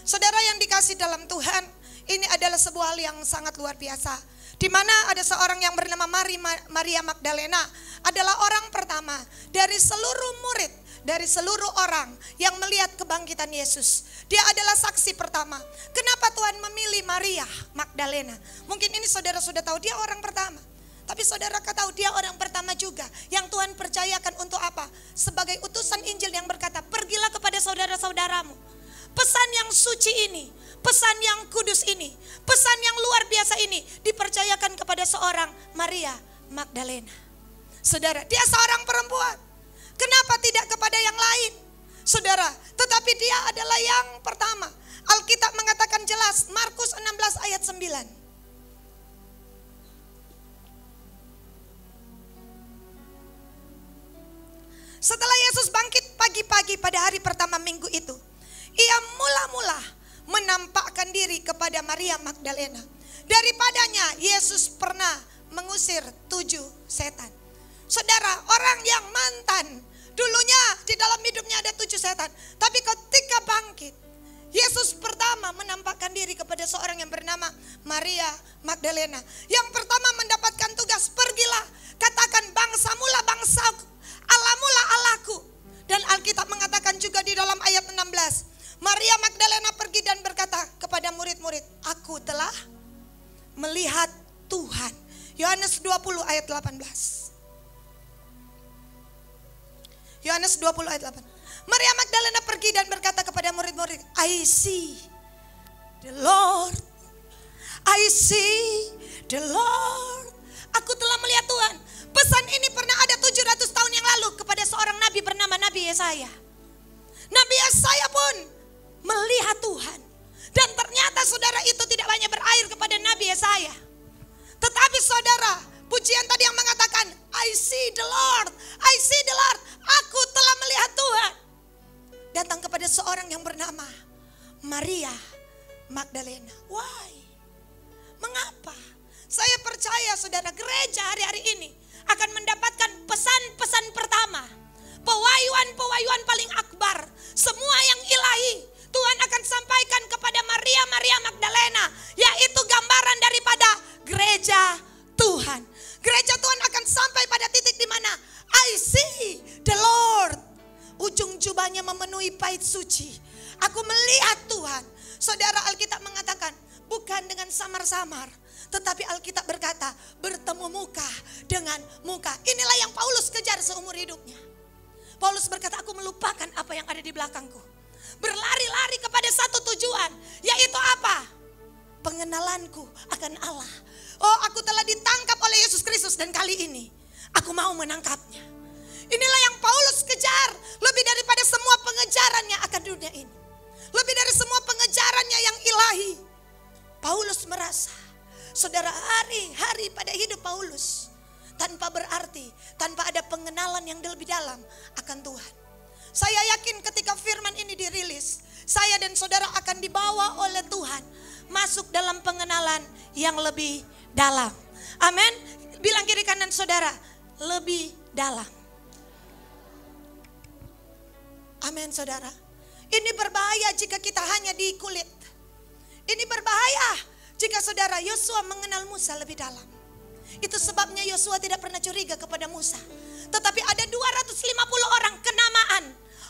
Saudara yang dikasih dalam Tuhan, ini adalah sebuah hal yang sangat luar biasa. Di mana ada seorang yang bernama Maria Magdalena, adalah orang pertama dari seluruh murid, dari seluruh orang yang melihat kebangkitan Yesus. Dia adalah saksi pertama. Kenapa Tuhan memilih Maria Magdalena? Mungkin ini saudara sudah tahu, dia orang pertama. Tapi saudara tahu dia orang pertama juga yang Tuhan percayakan untuk apa? Sebagai utusan Injil yang berkata, pergilah kepada saudara-saudaramu. Pesan yang suci ini, pesan yang kudus ini, pesan yang luar biasa ini dipercayakan kepada seorang Maria Magdalena. Saudara, dia seorang perempuan. Kenapa tidak kepada yang lain? Saudara, tetapi dia adalah yang pertama. Alkitab mengatakan jelas, Markus 16 ayat 9. Setelah Yesus bangkit pagi-pagi pada hari pertama minggu itu, ia mula-mula menampakkan diri kepada Maria Magdalena. Daripadanya Yesus pernah mengusir 7 setan. Saudara, orang yang mantan, dulunya di dalam hidupnya ada 7 setan. Tapi ketika bangkit, Yesus pertama menampakkan diri kepada seorang yang bernama Maria Magdalena. Yang pertama mendapatkan tugas, pergilah katakan bangsamulah bangsaku, Allahmulah Allahku. Dan Alkitab mengatakan juga di dalam ayat 16, Maria Magdalena pergi dan berkata kepada murid-murid, aku telah melihat Tuhan. Yohanes 20 ayat 18. Yohanes 20 ayat 8. Maria Magdalena pergi dan berkata kepada murid-murid, I see the Lord. I see the Lord. Aku telah melihat Tuhan. Pesan ini pernah ada 700 tahun yang lalu kepada seorang nabi bernama Nabi Yesaya. Nabi Yesaya pun melihat Tuhan. Dan ternyata saudara itu tidak banyak berair kepada Nabi Yesaya. Tetapi saudara, pujian tadi yang mengatakan, I see the Lord, I see the Lord. Aku telah melihat Tuhan. Datang kepada seorang yang bernama Maria Magdalena. Why? Mengapa? Saya percaya saudara, gereja hari-hari ini akan mendapatkan pesan-pesan pertama. Pewahyuan-pewahyuan paling akbar. Semua yang ilahi Tuhan akan sampaikan kepada Maria Magdalena. Yaitu gambaran daripada gereja Tuhan. Gereja Tuhan akan sampai pada titik di mana I see the Lord. Ujung jubahnya memenuhi bait suci. Aku melihat Tuhan. Saudara, Alkitab mengatakan bukan dengan samar-samar, tetapi Alkitab berkata bertemu muka dengan muka. Inilah yang Paulus kejar seumur hidupnya. Paulus berkata, aku melupakan apa yang ada di belakangku. Berlari-lari kepada satu tujuan, yaitu apa? Pengenalanku akan Allah. Oh, aku telah ditangkap oleh Yesus Kristus dan kali ini aku mau menangkapnya. Inilah yang Paulus kejar lebih daripada semua pengejarannya akan dunia ini. Lebih dari semua pengejarannya yang ilahi. Paulus merasa, saudara, hari-hari pada hidup Paulus tanpa berarti, tanpa ada pengenalan yang lebih dalam akan Tuhan. Saya yakin ketika firman ini dirilis, saya dan saudara akan dibawa oleh Tuhan masuk dalam pengenalan yang lebih dalam. Amin. Bilang kiri kanan saudara, lebih dalam. Amin saudara. Ini berbahaya jika kita hanya di kulit. Ini berbahaya jika saudara Yosua mengenal Musa lebih dalam. Itu sebabnya Yosua tidak pernah curiga kepada Musa. Tetapi ada 250 orang kenamaan.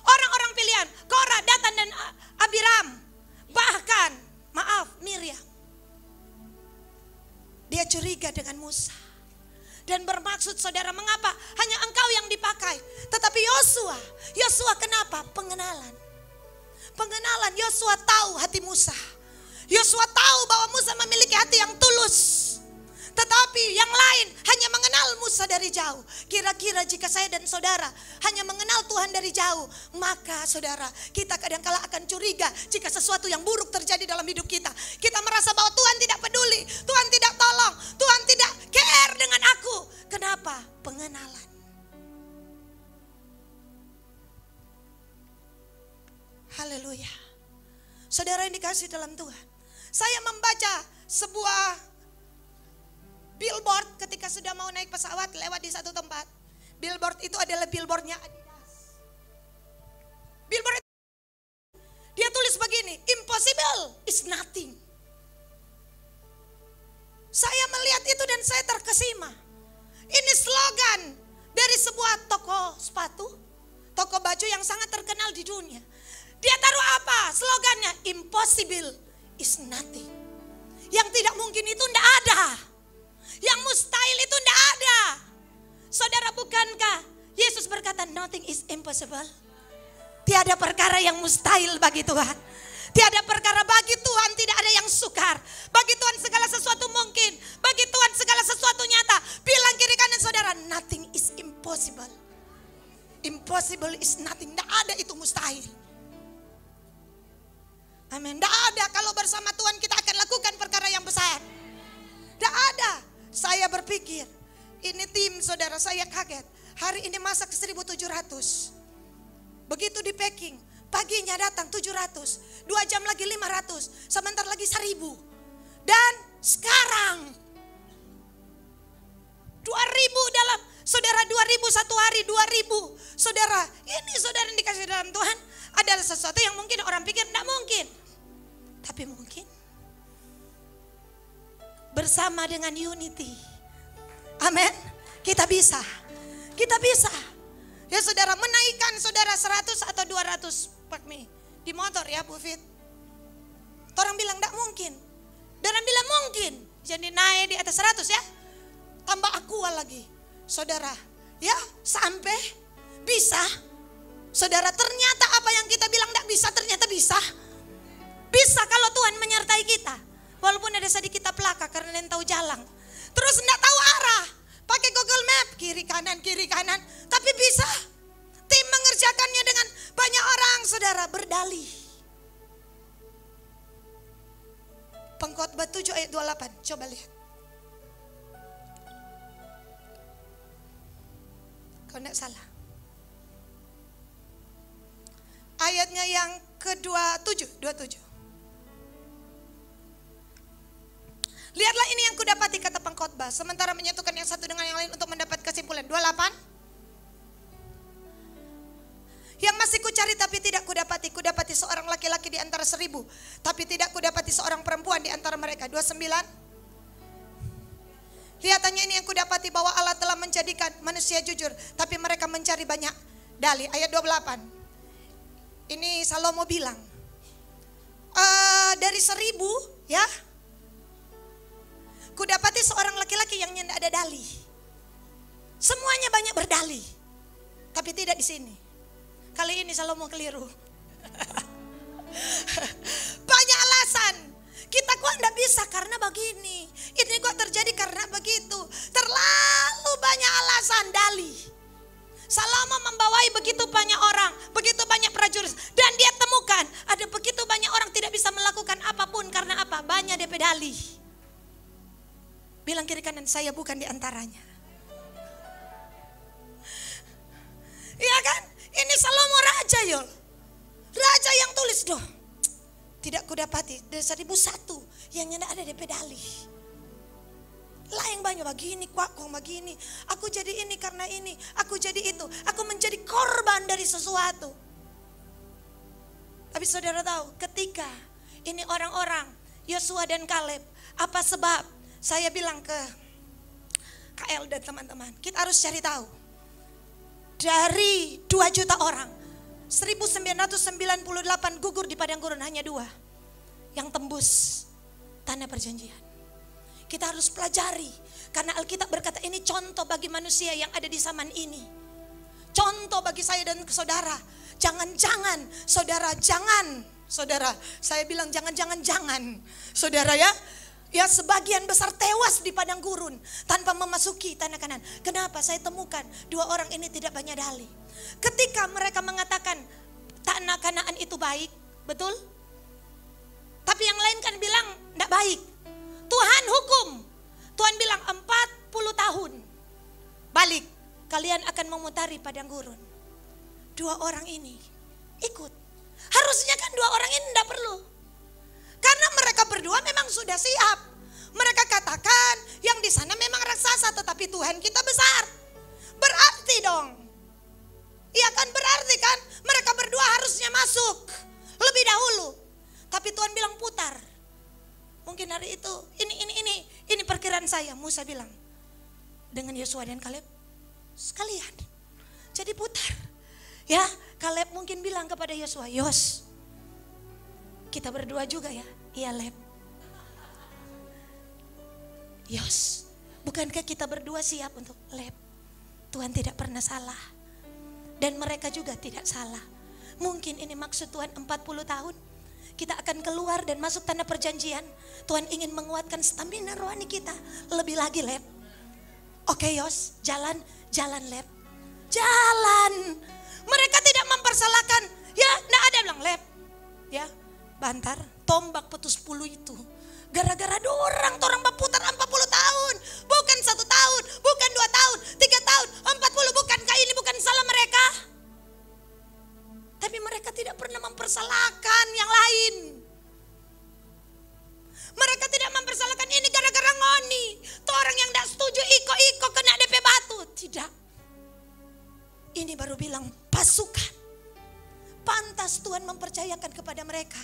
Orang-orang pilihan. Korah, Datan dan Abiram. Bahkan, Miriam. Dia curiga dengan Musa. Dan bermaksud saudara, mengapa hanya engkau yang dipakai. Tetapi Yosua kenapa? Pengenalan. Yosua tahu hati Musa. Yosua tahu bahwa Musa memiliki hati yang tulus. Tetapi yang lain hanya mengenal Musa dari jauh. Kira-kira jika saya dan saudara hanya mengenal Tuhan dari jauh, maka saudara, kita kadang-kala akan curiga jika sesuatu yang buruk terjadi dalam hidup kita. Kita merasa bahwa Tuhan tidak peduli, Tuhan tidak tolong, Tuhan tidak care dengan aku. Kenapa? Pengenalan. Haleluya. Saudara yang dikasih dalam Tuhan, saya membaca sebuah billboard ketika sudah mau naik pesawat lewat di satu tempat. Billboard itu adalah billboardnya Adidas. Billboard itu, dia tulis begini, impossible impossible is nothing. Saya melihat itu dan saya terkesima. Ini slogan dari sebuah toko sepatu, toko baju yang sangat terkenal di dunia. Dia taruh apa? Slogannya, impossible is nothing. Yang tidak mungkin itu tidak ada. Yang mustahil itu tidak ada. Saudara, bukankah Yesus berkata nothing is impossible? Tiada perkara yang mustahil bagi Tuhan. Tiada perkara bagi Tuhan tidak ada yang sukar. Bagi Tuhan segala sesuatu mungkin. Bagi Tuhan segala sesuatu nyata. Bilang kiri kanan saudara, nothing is impossible. Impossible is nothing. Tidak ada itu mustahil. Amin. Tidak ada, kalau bersama Tuhan kita akan lakukan perkara yang besar. Tidak ada. Saya berpikir, ini tim saudara, saya kaget. Hari ini masak 1.700. Begitu di packing, paginya datang 700, 2 jam lagi 500, sebentar lagi 1.000. Dan sekarang 2.000 dalam, saudara, 2.000 satu hari, 2.000. Saudara, ini saudara yang dikasih dalam Tuhan adalah sesuatu yang mungkin orang pikir tidak mungkin. Tapi mungkin bersama dengan unity. Amin. Kita bisa. Kita bisa. Ya saudara, menaikkan saudara 100 atau 200 pakmi di motor ya Bu Fit. Orang bilang tidak mungkin. Dan orang bilang mungkin. Jadi naik di atas 100 ya. Tambah aqua lagi. Saudara, ya sampai bisa. Saudara, ternyata apa yang kita bilang tidak bisa ternyata bisa. Bisa kalau Tuhan menyertai kita. Walaupun ada sedikit pelaka karena yang tahu jalan. Terus tidak tahu arah. Pakai Google Map, kiri kanan. Tapi bisa. Tim mengerjakannya dengan banyak orang, saudara, berdalih. Pengkhotbah 7 ayat 28, coba lihat. Kalau tidak salah. Ayatnya yang ke-27. Lihatlah ini yang kudapati, kata pengkhotbah, sementara menyatukan yang satu dengan yang lain untuk mendapat kesimpulan. 28. Yang masih kucari tapi tidak kudapati. Kudapati seorang laki-laki di antara 1.000, tapi tidak kudapati seorang perempuan di antara mereka. 29. Lihatannya ini yang kudapati, bahwa Allah telah menjadikan manusia jujur, tapi mereka mencari banyak dalih. Ayat 28. Ini Salomo bilang, dari 1.000 ya, kudapati seorang laki-laki yang tidak ada dalih. Semuanya banyak berdalih, tapi tidak di sini. Kali ini Salomo keliru. Banyak alasan. Kita kok tidak bisa karena begini. Ini kok terjadi karena begitu. Terlalu banyak alasan dalih. Salomo membawai begitu banyak orang, begitu banyak prajurit, dan dia temukan ada begitu banyak orang tidak bisa melakukan apapun karena apa? Banyak DP dalih. Bilang kiri kanan, saya bukan di antaranya. Iya kan? Ini Salomo raja yol. Raja yang tulis doh. Tidak kudapati dari 1.001 yang tidak ada DP dalih. Lah yang banyak begini, kok begini. Aku jadi ini karena ini, aku jadi itu. Aku menjadi korban dari sesuatu. Tapi saudara tahu, ketika ini orang-orang Yosua dan Kaleb, apa sebab? Saya bilang ke KL dan teman-teman, kita harus cari tahu. Dari 2 juta orang, 1998 gugur di padang gurun, hanya 2 yang tembus tanah perjanjian. Kita harus pelajari, karena Alkitab berkata ini contoh bagi manusia yang ada di zaman ini. Contoh bagi saya dan saudara. Jangan-jangan, saudara, saya bilang jangan, saudara ya. Ya, sebagian besar tewas di padang gurun tanpa memasuki tanah Kanaan. Kenapa? Saya temukan 2 orang ini tidak banyak dalih. Ketika mereka mengatakan tanah Kanaan itu baik, betul? Tapi yang lain kan bilang tidak baik. Tuhan hukum. Tuhan bilang 40 tahun balik, kalian akan memutari padang gurun. 2 orang ini ikut. Harusnya kan 2 orang ini tidak perlu. Karena mereka berdua memang sudah siap. Mereka katakan yang di sana memang raksasa, tetapi Tuhan kita besar. Berarti dong. Iya kan, berarti kan mereka berdua harusnya masuk lebih dahulu. Tapi Tuhan bilang putar. Mungkin hari itu ini perkiraan saya. Musa bilang dengan Yosua dan Kaleb sekalian. Jadi putar. Ya, Kaleb mungkin bilang kepada Yosua, Yos, kita berdua juga ya. Iya, Leb. Yos, bukankah kita berdua siap untuk Leb? Tuhan tidak pernah salah. Dan mereka juga tidak salah. Mungkin ini maksud Tuhan 40 tahun. Kita akan keluar dan masuk tanah perjanjian. Tuhan ingin menguatkan stamina rohani kita. Lebih lagi, Leb. Oke, Yos, jalan Leb. Jalan. Mereka tidak mempersalahkan. Ya, nah ada bilang, Leb. Ya, Bantar, tombak putus puluh itu. Gara-gara dorang berputar 40 tahun. Bukan 1 tahun, bukan 2 tahun, 3 tahun, 40. Bukankah ini bukan salah mereka? Tapi mereka tidak pernah mempersalahkan yang lain. Mereka tidak mempersalahkan ini gara-gara ngoni. Tuh orang yang tidak setuju iko kena DP batu. Tidak. Ini baru bilang pasukan. Pantas Tuhan mempercayakan kepada mereka.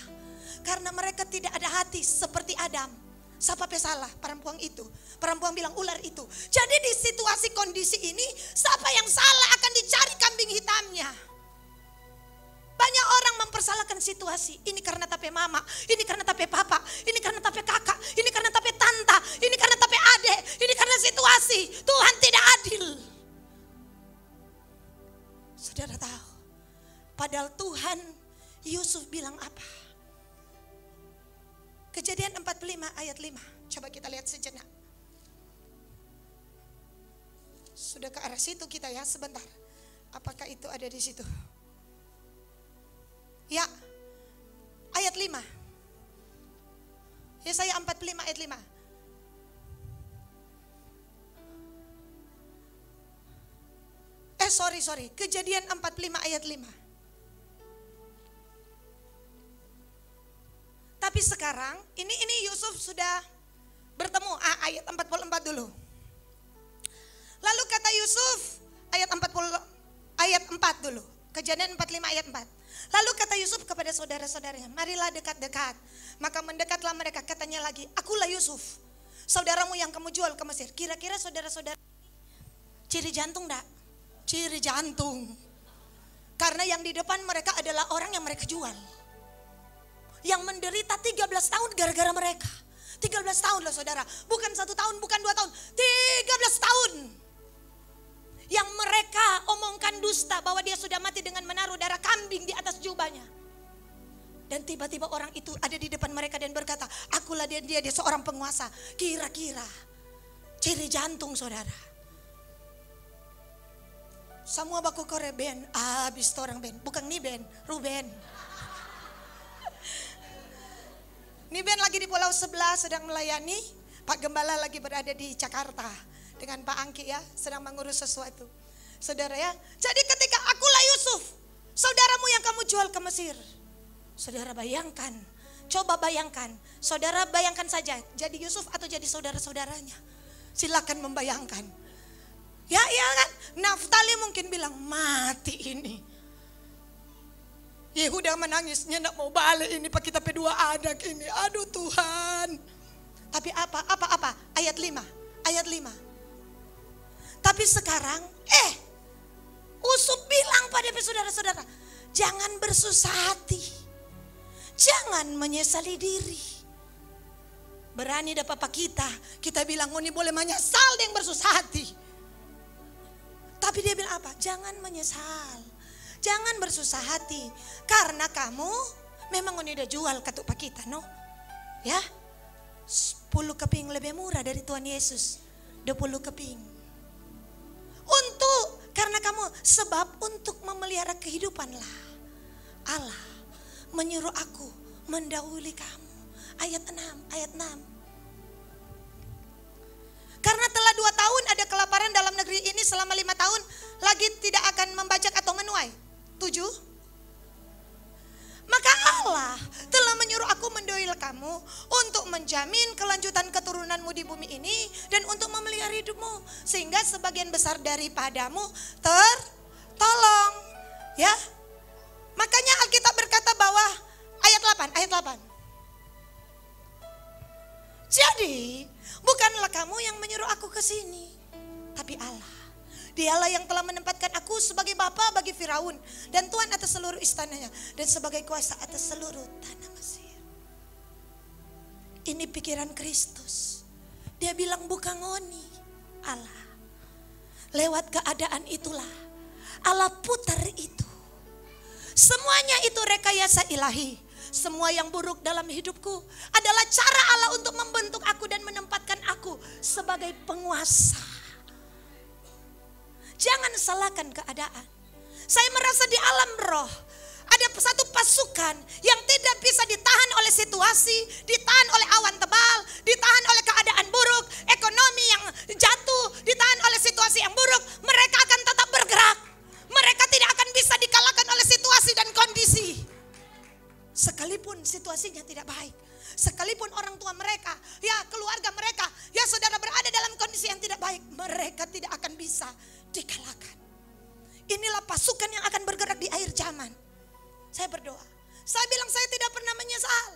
Karena mereka tidak ada hati seperti Adam. Siapa salah? Perempuan itu. Perempuan bilang ular itu. Jadi di situasi kondisi ini, siapa yang salah akan dicari kambing hitamnya. Banyak orang mempersalahkan situasi. Ini karena tape mama, ini karena tape papa, ini karena tape kakak, ini karena tape tanta, ini karena tape adek, ini karena situasi. Tuhan tidak adil. Saudara tahu, padahal Tuhan, Yusuf bilang apa? Kejadian 45 ayat 5. Coba kita lihat sejenak. Sudah ke arah situ kita ya, sebentar. Apakah itu ada di situ? Ya, ayat 5. Yesaya 45 ayat 5. Sorry. Kejadian 45 ayat 5. Tapi sekarang, ini Yusuf sudah bertemu. Ayat 44 dulu. Lalu kata Yusuf, ayat 4 dulu. Kejadian 45 ayat 4. Lalu kata Yusuf kepada saudara-saudaranya, marilah dekat-dekat. Maka mendekatlah mereka, katanya lagi, akulah Yusuf, saudaramu yang kamu jual ke Mesir. Kira-kira saudara-saudara ciri jantung enggak? Ciri jantung. Karena yang di depan mereka adalah orang yang mereka jual. Yang menderita 13 tahun gara-gara mereka. 13 tahun loh saudara. Bukan 1 tahun, bukan 2 tahun. 13 tahun. Yang mereka omongkan dusta bahwa dia sudah mati dengan menaruh darah kambing di atas jubahnya. Dan tiba-tiba orang itu ada di depan mereka dan berkata, akulah dia seorang penguasa. Kira-kira ciri jantung saudara. Semua baku kore Ben, habis orang Ben. Bukan nih Ben, Ruben. Nih Ben lagi di pulau sebelah sedang melayani. Pak Gembala lagi berada di Jakarta. Dengan Pak Angki ya, sedang mengurus sesuatu. Saudara ya, jadi ketika akulah Yusuf, saudaramu yang kamu jual ke Mesir. Saudara bayangkan, coba bayangkan. Saudara bayangkan saja, jadi Yusuf atau jadi saudara-saudaranya. Silakan membayangkan. Ya kan, Naftali mungkin bilang mati ini. Yehuda menangisnya nak mau balik ini pak kita pedua anak ini. Aduh Tuhan. Tapi apa? Ayat 5. Tapi sekarang Yusuf bilang pada saudara-saudara, jangan bersusah hati. Jangan menyesali diri. Berani dapat apa kita bilang ini boleh menyesal yang bersusah hati. Tapi dia bilang apa? Jangan menyesal. Jangan bersusah hati. Karena kamu memang udah jual ketuk pak kita no. Ya. 10 keping lebih murah dari Tuhan Yesus. 20 keping. Karena kamu sebab untuk memelihara kehidupanlah Allah menyuruh aku mendahului kamu. Ayat 6. Karena telah 2 tahun ada kelaparan dalam negeri ini, selama 5 tahun lagi tidak akan membajak atau menuai. 7. Maka Allah telah menyuruh aku mendoakan kamu untuk menjamin kelanjutan keturunanmu di bumi ini dan untuk memelihara hidupmu sehingga sebagian besar daripadamu tertolong. Ya. Makanya Alkitab berkata bahwa ayat 8. Jadi bukanlah kamu yang menyuruh aku ke sini, tapi Allah. Dialah yang telah menempatkan aku sebagai bapa bagi Firaun dan tuan atas seluruh istananya dan sebagai kuasa atas seluruh tanah Mesir. Ini pikiran Kristus. Dia bilang bukan ngoni Allah. Lewat keadaan itulah Allah putar itu. Semuanya itu rekayasa ilahi. Semua yang buruk dalam hidupku adalah cara Allah untuk membentuk aku dan menempatkan aku sebagai penguasa. Jangan salahkan keadaan. Saya merasa di alam roh ada satu pasukan yang tidak bisa ditahan oleh situasi, ditahan oleh awan tebal, ditahan oleh keadaan buruk, ekonomi yang jatuh, ditahan oleh situasi yang buruk. Mereka akan tetap bergerak. Mereka tidak akan bisa dikalahkan oleh situasi dan kondisi. Sekalipun situasinya tidak baik, sekalipun orang tua mereka, ya keluarga mereka, ya saudara berada dalam kondisi yang tidak baik, mereka tidak akan bisa dikalahkan. Inilah pasukan yang akan bergerak di akhir zaman. Saya berdoa. Saya bilang saya tidak pernah menyesal.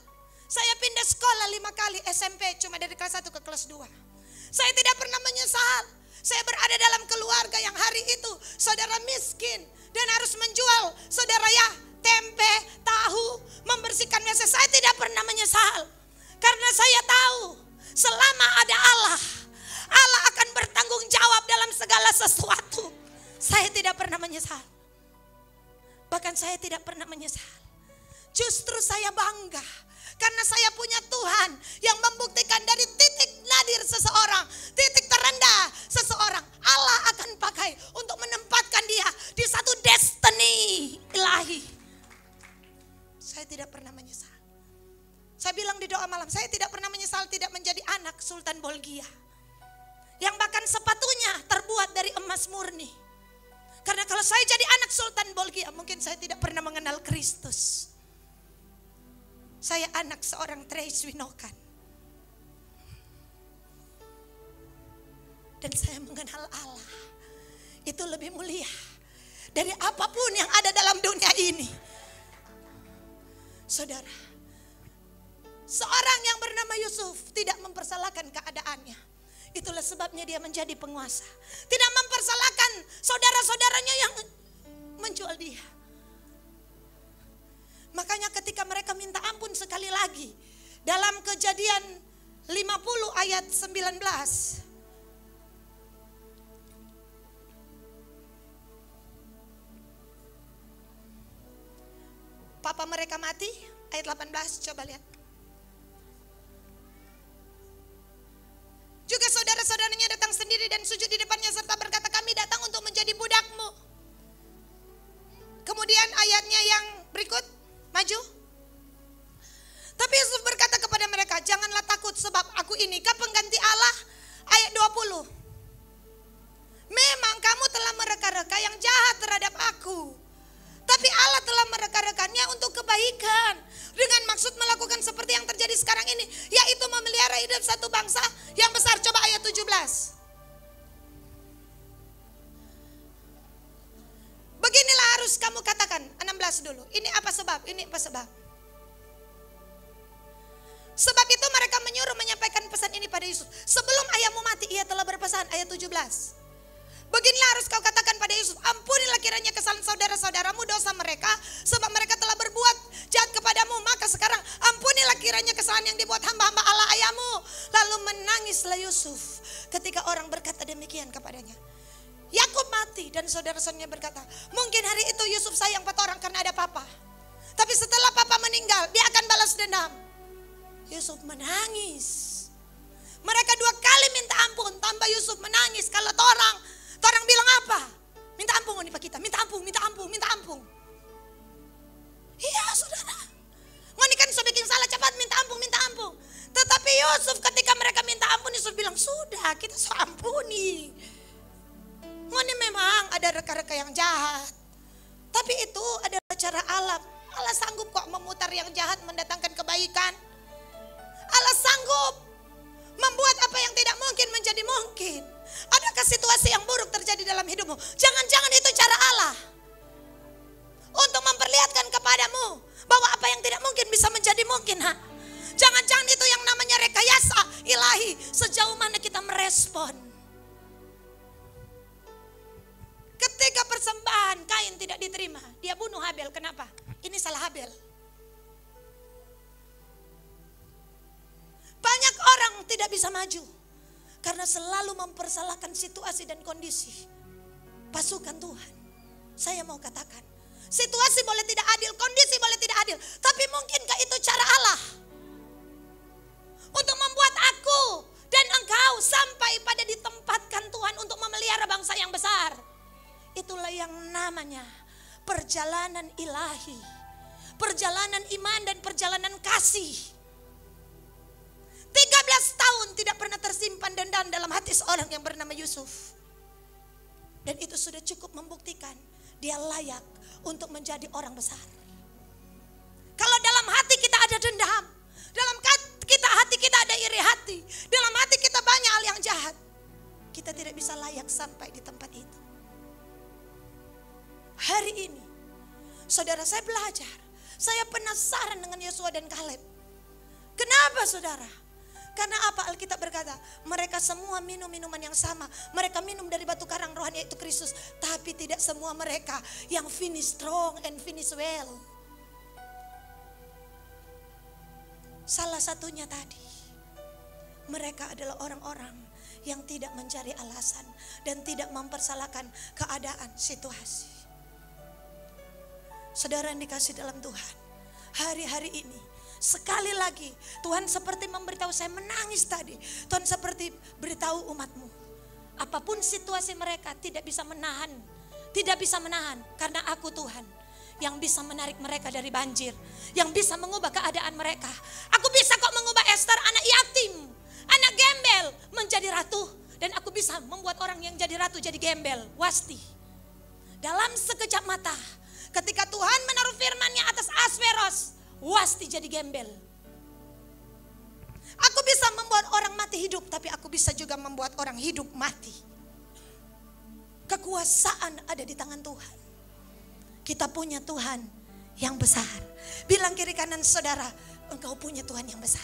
Saya pindah sekolah 5 kali SMP cuma dari kelas 1 ke kelas 2. Saya tidak pernah menyesal. Saya berada dalam keluarga yang hari itu saudara miskin dan harus menjual saudara ya tempe, tahu, membersihkan WC. Saya tidak pernah menyesal. Karena saya tahu selama ada Allah, Allah akan bertanggung jawab dalam segala sesuatu. Saya tidak pernah menyesal. Bahkan saya tidak pernah menyesal. Justru saya bangga karena saya punya Tuhan yang membuktikan dari titik nadir seseorang, titik terendah seseorang, Allah akan pakai untuk menempatkan dia di satu destiny ilahi. Saya tidak pernah menyesal. Saya bilang di doa malam, saya tidak pernah menyesal tidak menjadi anak Sultan Bolkiah. Yang bahkan sepatunya terbuat dari emas murni. Karena kalau saya jadi anak Sultan Bolkiah, mungkin saya tidak pernah mengenal Kristus. Saya anak seorang Trace Winokan. Dan saya mengenal Allah. Itu lebih mulia dari apapun yang ada dalam dunia ini. Saudara, seorang yang bernama Yusuf tidak mempersalahkan keadaannya. Itulah sebabnya dia menjadi penguasa. Tidak mempersalahkan saudara-saudaranya yang menjual dia. Makanya ketika mereka minta ampun sekali lagi. Dalam Kejadian 50 ayat 19. Papa mereka mati, ayat 18, coba lihat. Juga saudara-saudaranya datang sendiri dan sujud di depannya serta berkata, kami datang untuk menjadi budakmu. Kemudian ayatnya yang berikut, maju. Tapi Yusuf berkata kepada mereka, janganlah takut sebab aku ini kah pengganti Allah. Ayat 20. Memang kamu telah mereka-reka yang jahat terhadap aku. Tapi Allah telah mereka-rekannya untuk kebaikan. Dengan maksud melakukan seperti yang terjadi sekarang ini. Yaitu memelihara hidup satu bangsa yang besar. Coba ayat 17. Beginilah harus kamu katakan. 16 dulu. Ini apa sebab? Ini apa sebab? Sebab itu mereka menyuruh menyampaikan pesan ini pada Yusuf. Sebelum ayahmu mati ia telah berpesan. Ayat 17. Beginilah harus kau katakan pada Yusuf, ampunilah kiranya kesalahan saudara-saudaramu dosa mereka, sebab mereka telah berbuat jahat kepadamu. Maka sekarang ampunilah kiranya kesalahan yang dibuat hamba-hamba Allah ayahmu. Lalu menangislah Yusuf ketika orang berkata demikian kepadanya. Yakub mati dan saudara-saudaranya berkata, mungkin hari itu Yusuf sayang pada orang karena ada papa. Tapi setelah papa meninggal, dia akan balas dendam. Yusuf menangis. Mereka 2 kali minta ampun, tambah Yusuf menangis. Kalau orang bilang apa? Minta ampun nih Pak kita, minta ampun, minta ampun, minta ampun. Iya saudara. Ngoni kan sudah bikin salah, cepat minta ampun, minta ampun. Tetapi Yusuf ketika mereka minta ampun, Yusuf bilang sudah kita so ampuni. Ngoni memang ada reka-reka yang jahat. Tapi itu adalah cara Allah. Allah sanggup kok memutar yang jahat mendatangkan kebaikan. Allah sanggup membuat apa yang tidak mungkin menjadi mungkin. Adakah situasi yang buruk terjadi dalam hidupmu? Jangan-jangan itu cara Allah untuk memperlihatkan kepadamu bahwa apa yang tidak mungkin bisa menjadi mungkin. Jangan-jangan itu yang namanya rekayasa ilahi. Sejauh mana kita merespon. Ketika persembahan Kain tidak diterima, dia bunuh Habel. Kenapa? Ini salah Habel. Banyak orang tidak bisa maju karena selalu mempersalahkan situasi dan kondisi. Pasukan Tuhan, saya mau katakan, situasi boleh tidak adil, kondisi boleh tidak adil, tapi mungkinkah itu cara Allah untuk membuat aku dan engkau sampai pada ditempatkan Tuhan untuk memelihara bangsa yang besar? Itulah yang namanya perjalanan ilahi, perjalanan iman dan perjalanan kasih. 13 tahun tidak pernah tersimpan dendam dalam hati seorang yang bernama Yusuf. Dan itu sudah cukup membuktikan dia layak untuk menjadi orang besar. Kalau dalam hati kita ada dendam, dalam hati kita ada iri hati, dalam hati kita banyak hal yang jahat, kita tidak bisa layak sampai di tempat itu. Hari ini, saudara, saya belajar, saya penasaran dengan Yosua dan Kaleb. Kenapa, saudara? Karena apa? Alkitab berkata, mereka semua minum minuman yang sama. Mereka minum dari batu karang rohani, yaitu Kristus. Tapi tidak semua mereka yang finish strong and finish well. Salah satunya tadi, mereka adalah orang-orang yang tidak mencari alasan dan tidak mempersalahkan keadaan situasi. Saudara yang dikasih dalam Tuhan, hari-hari ini sekali lagi Tuhan seperti memberitahu, saya menangis tadi. Tuhan seperti beritahu umatmu, apapun situasi mereka tidak bisa menahan, karena aku Tuhan yang bisa menarik mereka dari banjir, yang bisa mengubah keadaan mereka. Aku bisa kok mengubah Esther, anak yatim, anak gembel, menjadi ratu. Dan aku bisa membuat orang yang jadi ratu jadi gembel, Wasti. Dalam sekejap mata, ketika Tuhan menaruh firman-Nya atas Asveros, Wasti jadi gembel. Aku bisa membuat orang mati hidup, tapi aku bisa juga membuat orang hidup mati. Kekuasaan ada di tangan Tuhan. Kita punya Tuhan yang besar. Bilang kiri kanan saudara, engkau punya Tuhan yang besar.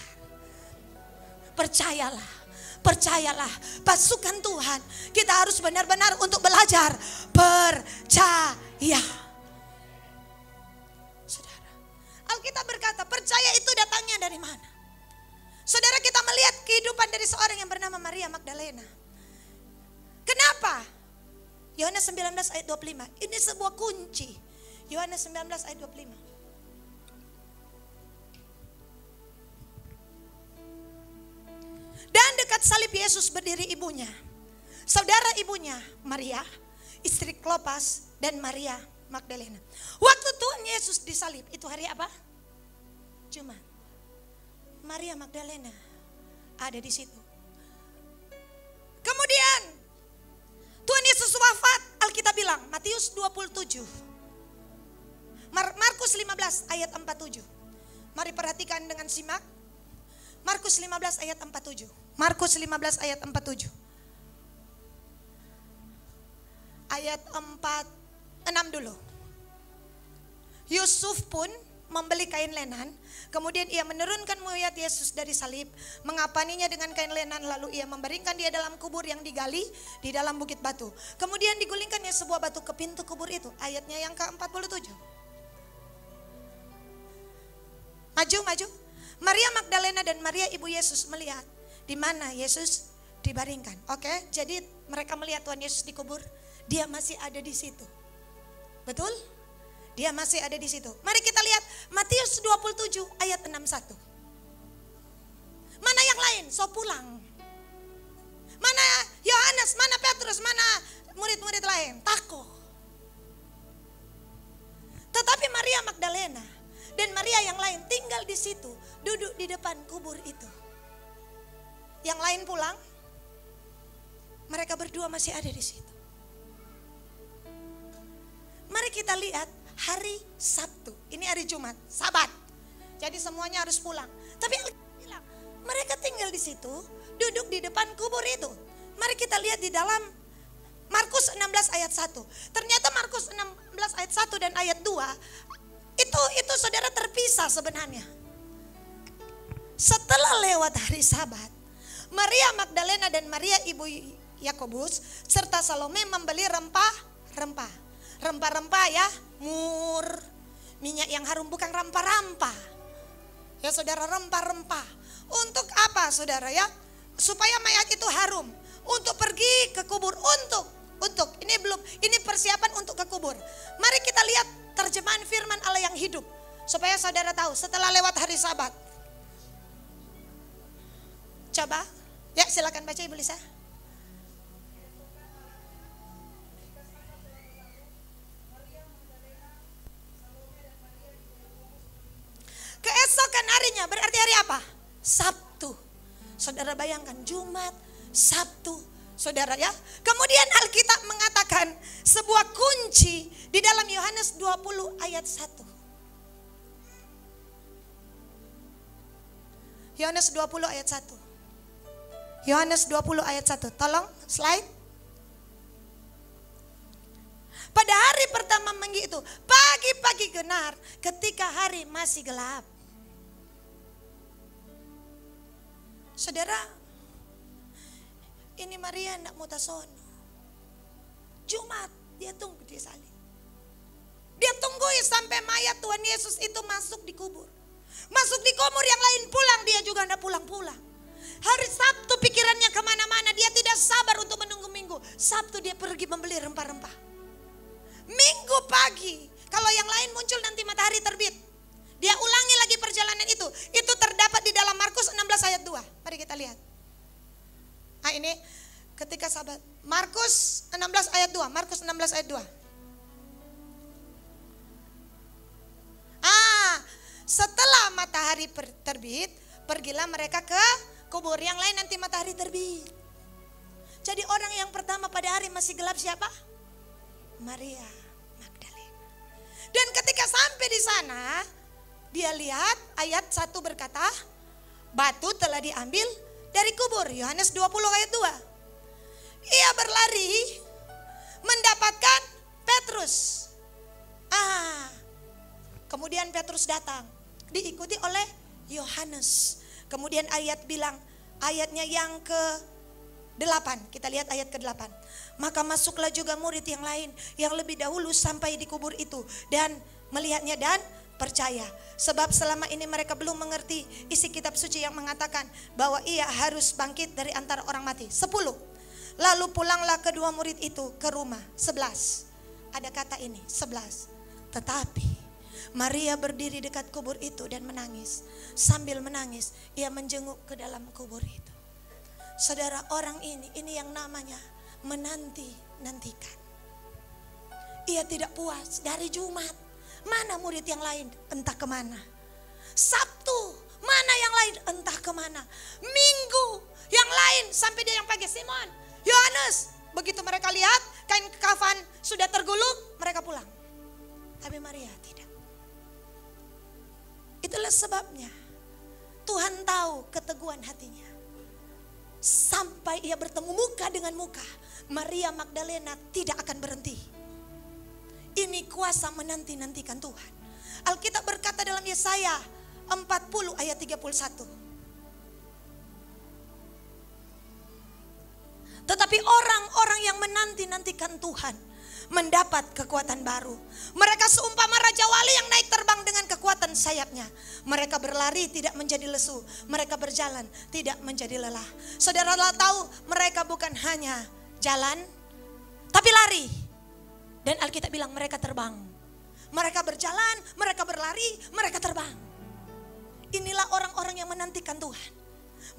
Percayalah, pasukan Tuhan, kita harus benar-benar untuk belajar percaya. Alkitab berkata, percaya itu datangnya dari mana? Saudara, kita melihat kehidupan dari seorang yang bernama Maria Magdalena. Kenapa? Yohanes 19 ayat 25. Ini sebuah kunci. Yohanes 19 ayat 25. Dan dekat salib Yesus berdiri ibunya. Saudara ibunya Maria, istri Klopas, dan Maria Magdalena. Waktu Tuhan Yesus disalib, itu hari apa? Jumat. Maria Magdalena ada di situ. Kemudian Tuhan Yesus wafat, Alkitab bilang, Matius 27. Markus 15 ayat 47. Mari perhatikan dengan simak. Markus 15 ayat 47. Markus 15 ayat 47. Ayat 6 dulu. Yusuf pun membeli kain lenan, kemudian ia menurunkan mayat Yesus dari salib, mengapaninya dengan kain lenan, lalu ia membaringkan dia dalam kubur yang digali di dalam bukit batu. Kemudian digulingkannya sebuah batu ke pintu kubur itu. Ayatnya yang ke-47. Maju. Maria Magdalena dan Maria ibu Yesus melihat di mana Yesus dibaringkan. Oke, jadi mereka melihat Tuhan Yesus dikubur, dia masih ada di situ. Betul? Dia masih ada di situ. Mari kita lihat Matius 27 ayat 61. Mana yang lain? So pulang. Mana Yohanes, mana Petrus, mana murid-murid lain? Takut. Tetapi Maria Magdalena dan Maria yang lain tinggal di situ, duduk di depan kubur itu. Yang lain pulang, mereka berdua masih ada di situ. Mari kita lihat hari Sabtu, ini hari Jumat, Sabat. Jadi semuanya harus pulang. Tapi bilang, mereka tinggal di situ, duduk di depan kubur itu. Mari kita lihat di dalam Markus 16 ayat 1. Ternyata Markus 16 ayat 1 dan ayat 2 itu saudara terpisah sebenarnya. Setelah lewat hari Sabat, Maria Magdalena dan Maria ibu Yakobus serta Salome membeli rempah-rempah. Rempah-rempah ya, mur, minyak yang harum, bukan rempah-rempah. Ya saudara, rempah-rempah. Untuk apa saudara ya? Supaya mayat itu harum. Untuk pergi ke kubur, untuk ini persiapan untuk ke kubur. Mari kita lihat terjemahan firman Allah yang hidup, supaya saudara tahu setelah lewat hari Sabat. Coba, ya silakan baca Ibu Lisa. Keesokan harinya berarti hari apa? Sabtu. Saudara bayangkan Jumat, Sabtu, saudara ya. Kemudian Alkitab mengatakan sebuah kunci di dalam Yohanes 20 ayat 1. Yohanes 20 ayat 1. Yohanes 20 ayat 1. Tolong slide. Pada hari pertama minggu itu, pagi-pagi genar ketika hari masih gelap. Saudara, ini Maria tidak mau tasono. Jumat dia tunggu di salib. Dia tunggui sampai mayat Tuhan Yesus itu masuk di kubur. Masuk di kubur, yang lain pulang, dia juga tidak pulang-pulang. Hari Sabtu pikirannya kemana-mana, dia tidak sabar untuk menunggu Minggu. Sabtu dia pergi membeli rempah-rempah. Minggu pagi, kalau yang lain muncul nanti matahari terbit, dia ulangi lagi perjalanan itu. Itu terdapat di dalam Markus 16 ayat 2. Mari kita lihat. Nah ini ketika Sabat. Markus 16 ayat 2. Markus 16 ayat 2. Setelah matahari terbit, pergilah mereka ke kubur. Yang lain nanti matahari terbit. Jadi orang yang pertama pada hari masih gelap siapa? Maria Magdalena. Dan ketika sampai di sana, dia lihat ayat 1 berkata, batu telah diambil dari kubur. Yohanes 20 ayat 2. Ia berlari mendapatkan Petrus. Kemudian Petrus datang, diikuti oleh Yohanes. Kemudian ayatnya yang ke-8. Kita lihat ayat ke-8. Maka masuklah juga murid yang lain yang lebih dahulu sampai di kubur itu dan melihatnya dan percaya. Sebab selama ini mereka belum mengerti isi kitab suci yang mengatakan bahwa ia harus bangkit dari antara orang mati. 10. Lalu pulanglah kedua murid itu ke rumah. 11. Ada kata ini 11. Tetapi Maria berdiri dekat kubur itu dan menangis. Sambil menangis ia menjenguk ke dalam kubur itu. Saudara, orang ini yang namanya menanti-nantikan. Ia tidak puas dari Jumat. Mana murid yang lain? Entah kemana. Sabtu, mana yang lain? Entah kemana. Minggu, yang lain sampai dia yang pagi. Simon, Yohanes, begitu mereka lihat kain kafan sudah tergulung, mereka pulang. Tapi Maria tidak. Itulah sebabnya Tuhan tahu keteguhan hatinya. Sampai ia bertemu muka dengan muka, Maria Magdalena tidak akan berhenti. Ini kuasa menanti-nantikan Tuhan. Alkitab berkata dalam Yesaya 40 ayat 31. Tetapi orang-orang yang menanti-nantikan Tuhan mendapat kekuatan baru. Mereka seumpama Raja Wali yang naik terbang dengan kekuatan sayapnya. Mereka berlari tidak menjadi lesu. Mereka berjalan tidak menjadi lelah. Saudara tahu mereka bukan hanya jalan, tapi lari. Dan Alkitab bilang mereka terbang. Mereka berjalan, mereka berlari, mereka terbang. Inilah orang-orang yang menantikan Tuhan.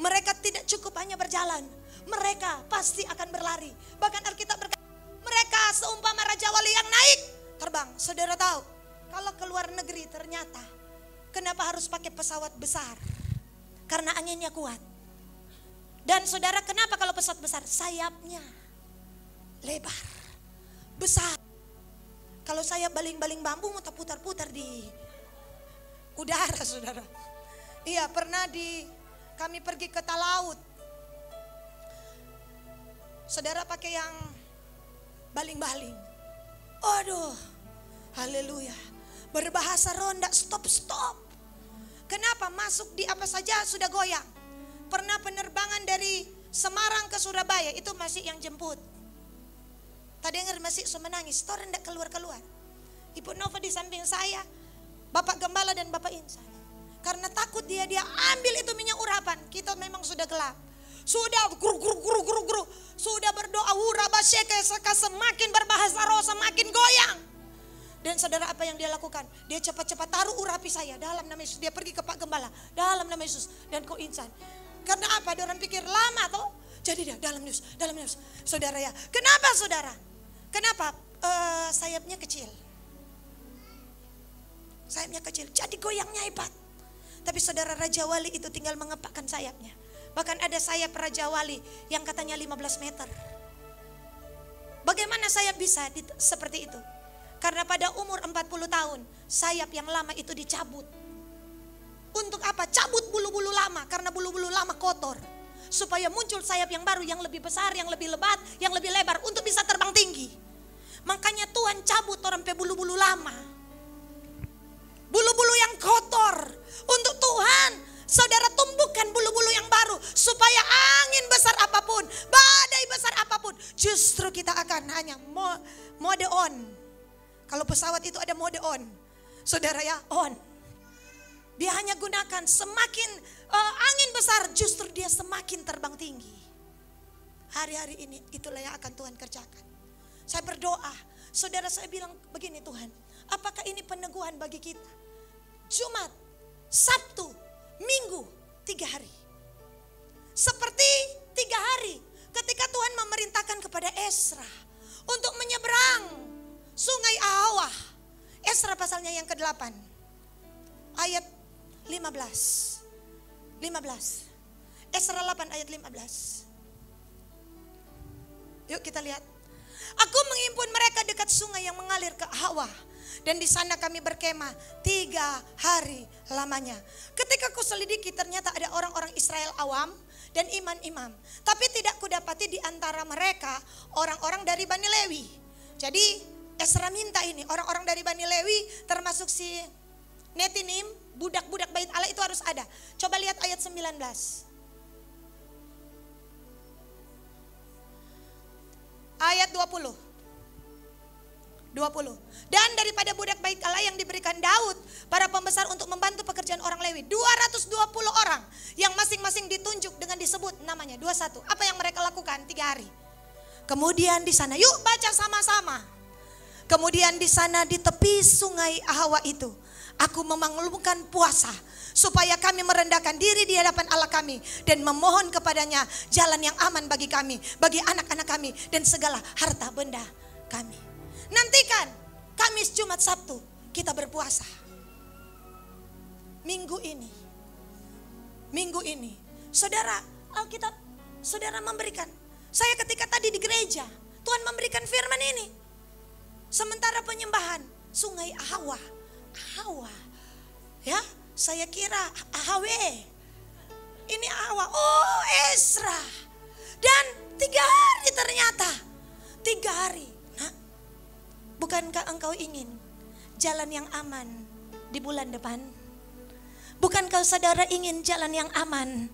Mereka tidak cukup hanya berjalan. Mereka pasti akan berlari. Bahkan Alkitab berkata, mereka seumpama Raja Wali yang naik terbang. Saudara tahu, kalau ke luar negeri ternyata kenapa harus pakai pesawat besar? Karena anginnya kuat. Dan saudara, kenapa kalau pesawat besar? Sayapnya lebar, besar. Kalau saya baling-baling bambu mau putar-putar di udara, saudara. Iya, pernah kami pergi ke Talaut. Saudara pakai yang baling-baling. Aduh, haleluya. Berbahasa Ronda, stop. Kenapa? Masuk di apa saja sudah goyang. pernah penerbangan dari Semarang ke Surabaya, itu masih yang jemput. Tadi dengar masih menangis, Toren tidak keluar-keluar. Ibu Nova di samping saya, Bapak Gembala dan Bapak Insan. Karena takut dia ambil itu minyak urapan. Kita memang sudah gelap. Sudah guru. Sudah berdoa urabaseke, semakin berbahasa roh, semakin goyang. Dan saudara apa yang dia lakukan? Dia cepat-cepat taruh urapi saya dalam nama Yesus. Dia pergi ke Pak Gembala dalam nama Yesus dan kau Insan. Karena apa? Dia orang pikir lama toh. Jadi dia dalam Yesus. Saudara ya. Kenapa saudara? Kenapa? Sayapnya kecil. Sayapnya kecil. Jadi goyangnya hebat. Tapi saudara Raja Wali itu tinggal mengepakkan sayapnya. Bahkan ada sayap Raja Wali yang katanya 15 meter. Bagaimana sayap bisa seperti itu? Karena pada umur 40 tahun sayap yang lama itu dicabut. Untuk apa? Cabut bulu-bulu lama, karena bulu-bulu lama kotor. Supaya muncul sayap yang baru, yang lebih besar, yang lebih lebat, yang lebih lebar, untuk bisa terbang tinggi. Makanya Tuhan cabut orang pe bulu-bulu lama. Bulu-bulu yang kotor. Untuk Tuhan, saudara tumbuhkan bulu-bulu yang baru. Supaya angin besar apapun, badai besar apapun, justru kita akan hanya mode on. Kalau pesawat itu ada mode on. Saudara ya, on. Dia hanya gunakan semakin angin besar, justru dia semakin terbang tinggi. Hari-hari ini itulah yang akan Tuhan kerjakan. Saya berdoa, saudara saya bilang begini, Tuhan, apakah ini peneguhan bagi kita? Jumat, Sabtu, Minggu, 3 hari. Seperti 3 hari ketika Tuhan memerintahkan kepada Esra untuk menyeberang Sungai Ahwa. Esra pasalnya yang ke-8. Ayat 15. Esra 8 ayat 15. Yuk kita lihat. Aku menghimpun mereka dekat sungai yang mengalir ke Ahwa. Dan di sana kami berkemah 3 hari lamanya. Ketika ku selidiki ternyata ada orang-orang Israel awam dan imam-imam. Tapi tidak kudapati di antara mereka orang-orang dari Bani Lewi. Jadi Esra minta ini, orang-orang dari Bani Lewi termasuk si Netinim, budak-budak bait Allah itu harus ada. Coba lihat ayat 19. Ayat 20. Dan daripada budak bait Allah yang diberikan Daud, para pembesar untuk membantu pekerjaan orang Lewi, 220 orang yang masing-masing ditunjuk dengan disebut namanya. 21. Apa yang mereka lakukan 3 hari? Kemudian di sana, yuk baca sama-sama. Kemudian di sana di tepi sungai Ahwa itu, aku memanggulkan puasa supaya kami merendahkan diri di hadapan Allah kami dan memohon kepadanya jalan yang aman bagi kami, bagi anak-anak kami dan segala harta benda kami. Nantikan Kamis, Jumat, Sabtu kita berpuasa. Minggu ini saudara, Alkitab saudara memberikan. Saya ketika tadi di gereja, Tuhan memberikan firman ini. Sementara penyembahan Sungai Ahwa. Ya, saya kira Ahwe. Ini Ahwa. Oh, Esra. Dan 3 hari ternyata. 3 hari. Nah, bukankah engkau ingin jalan yang aman di bulan depan? Bukankah saudara ingin jalan yang aman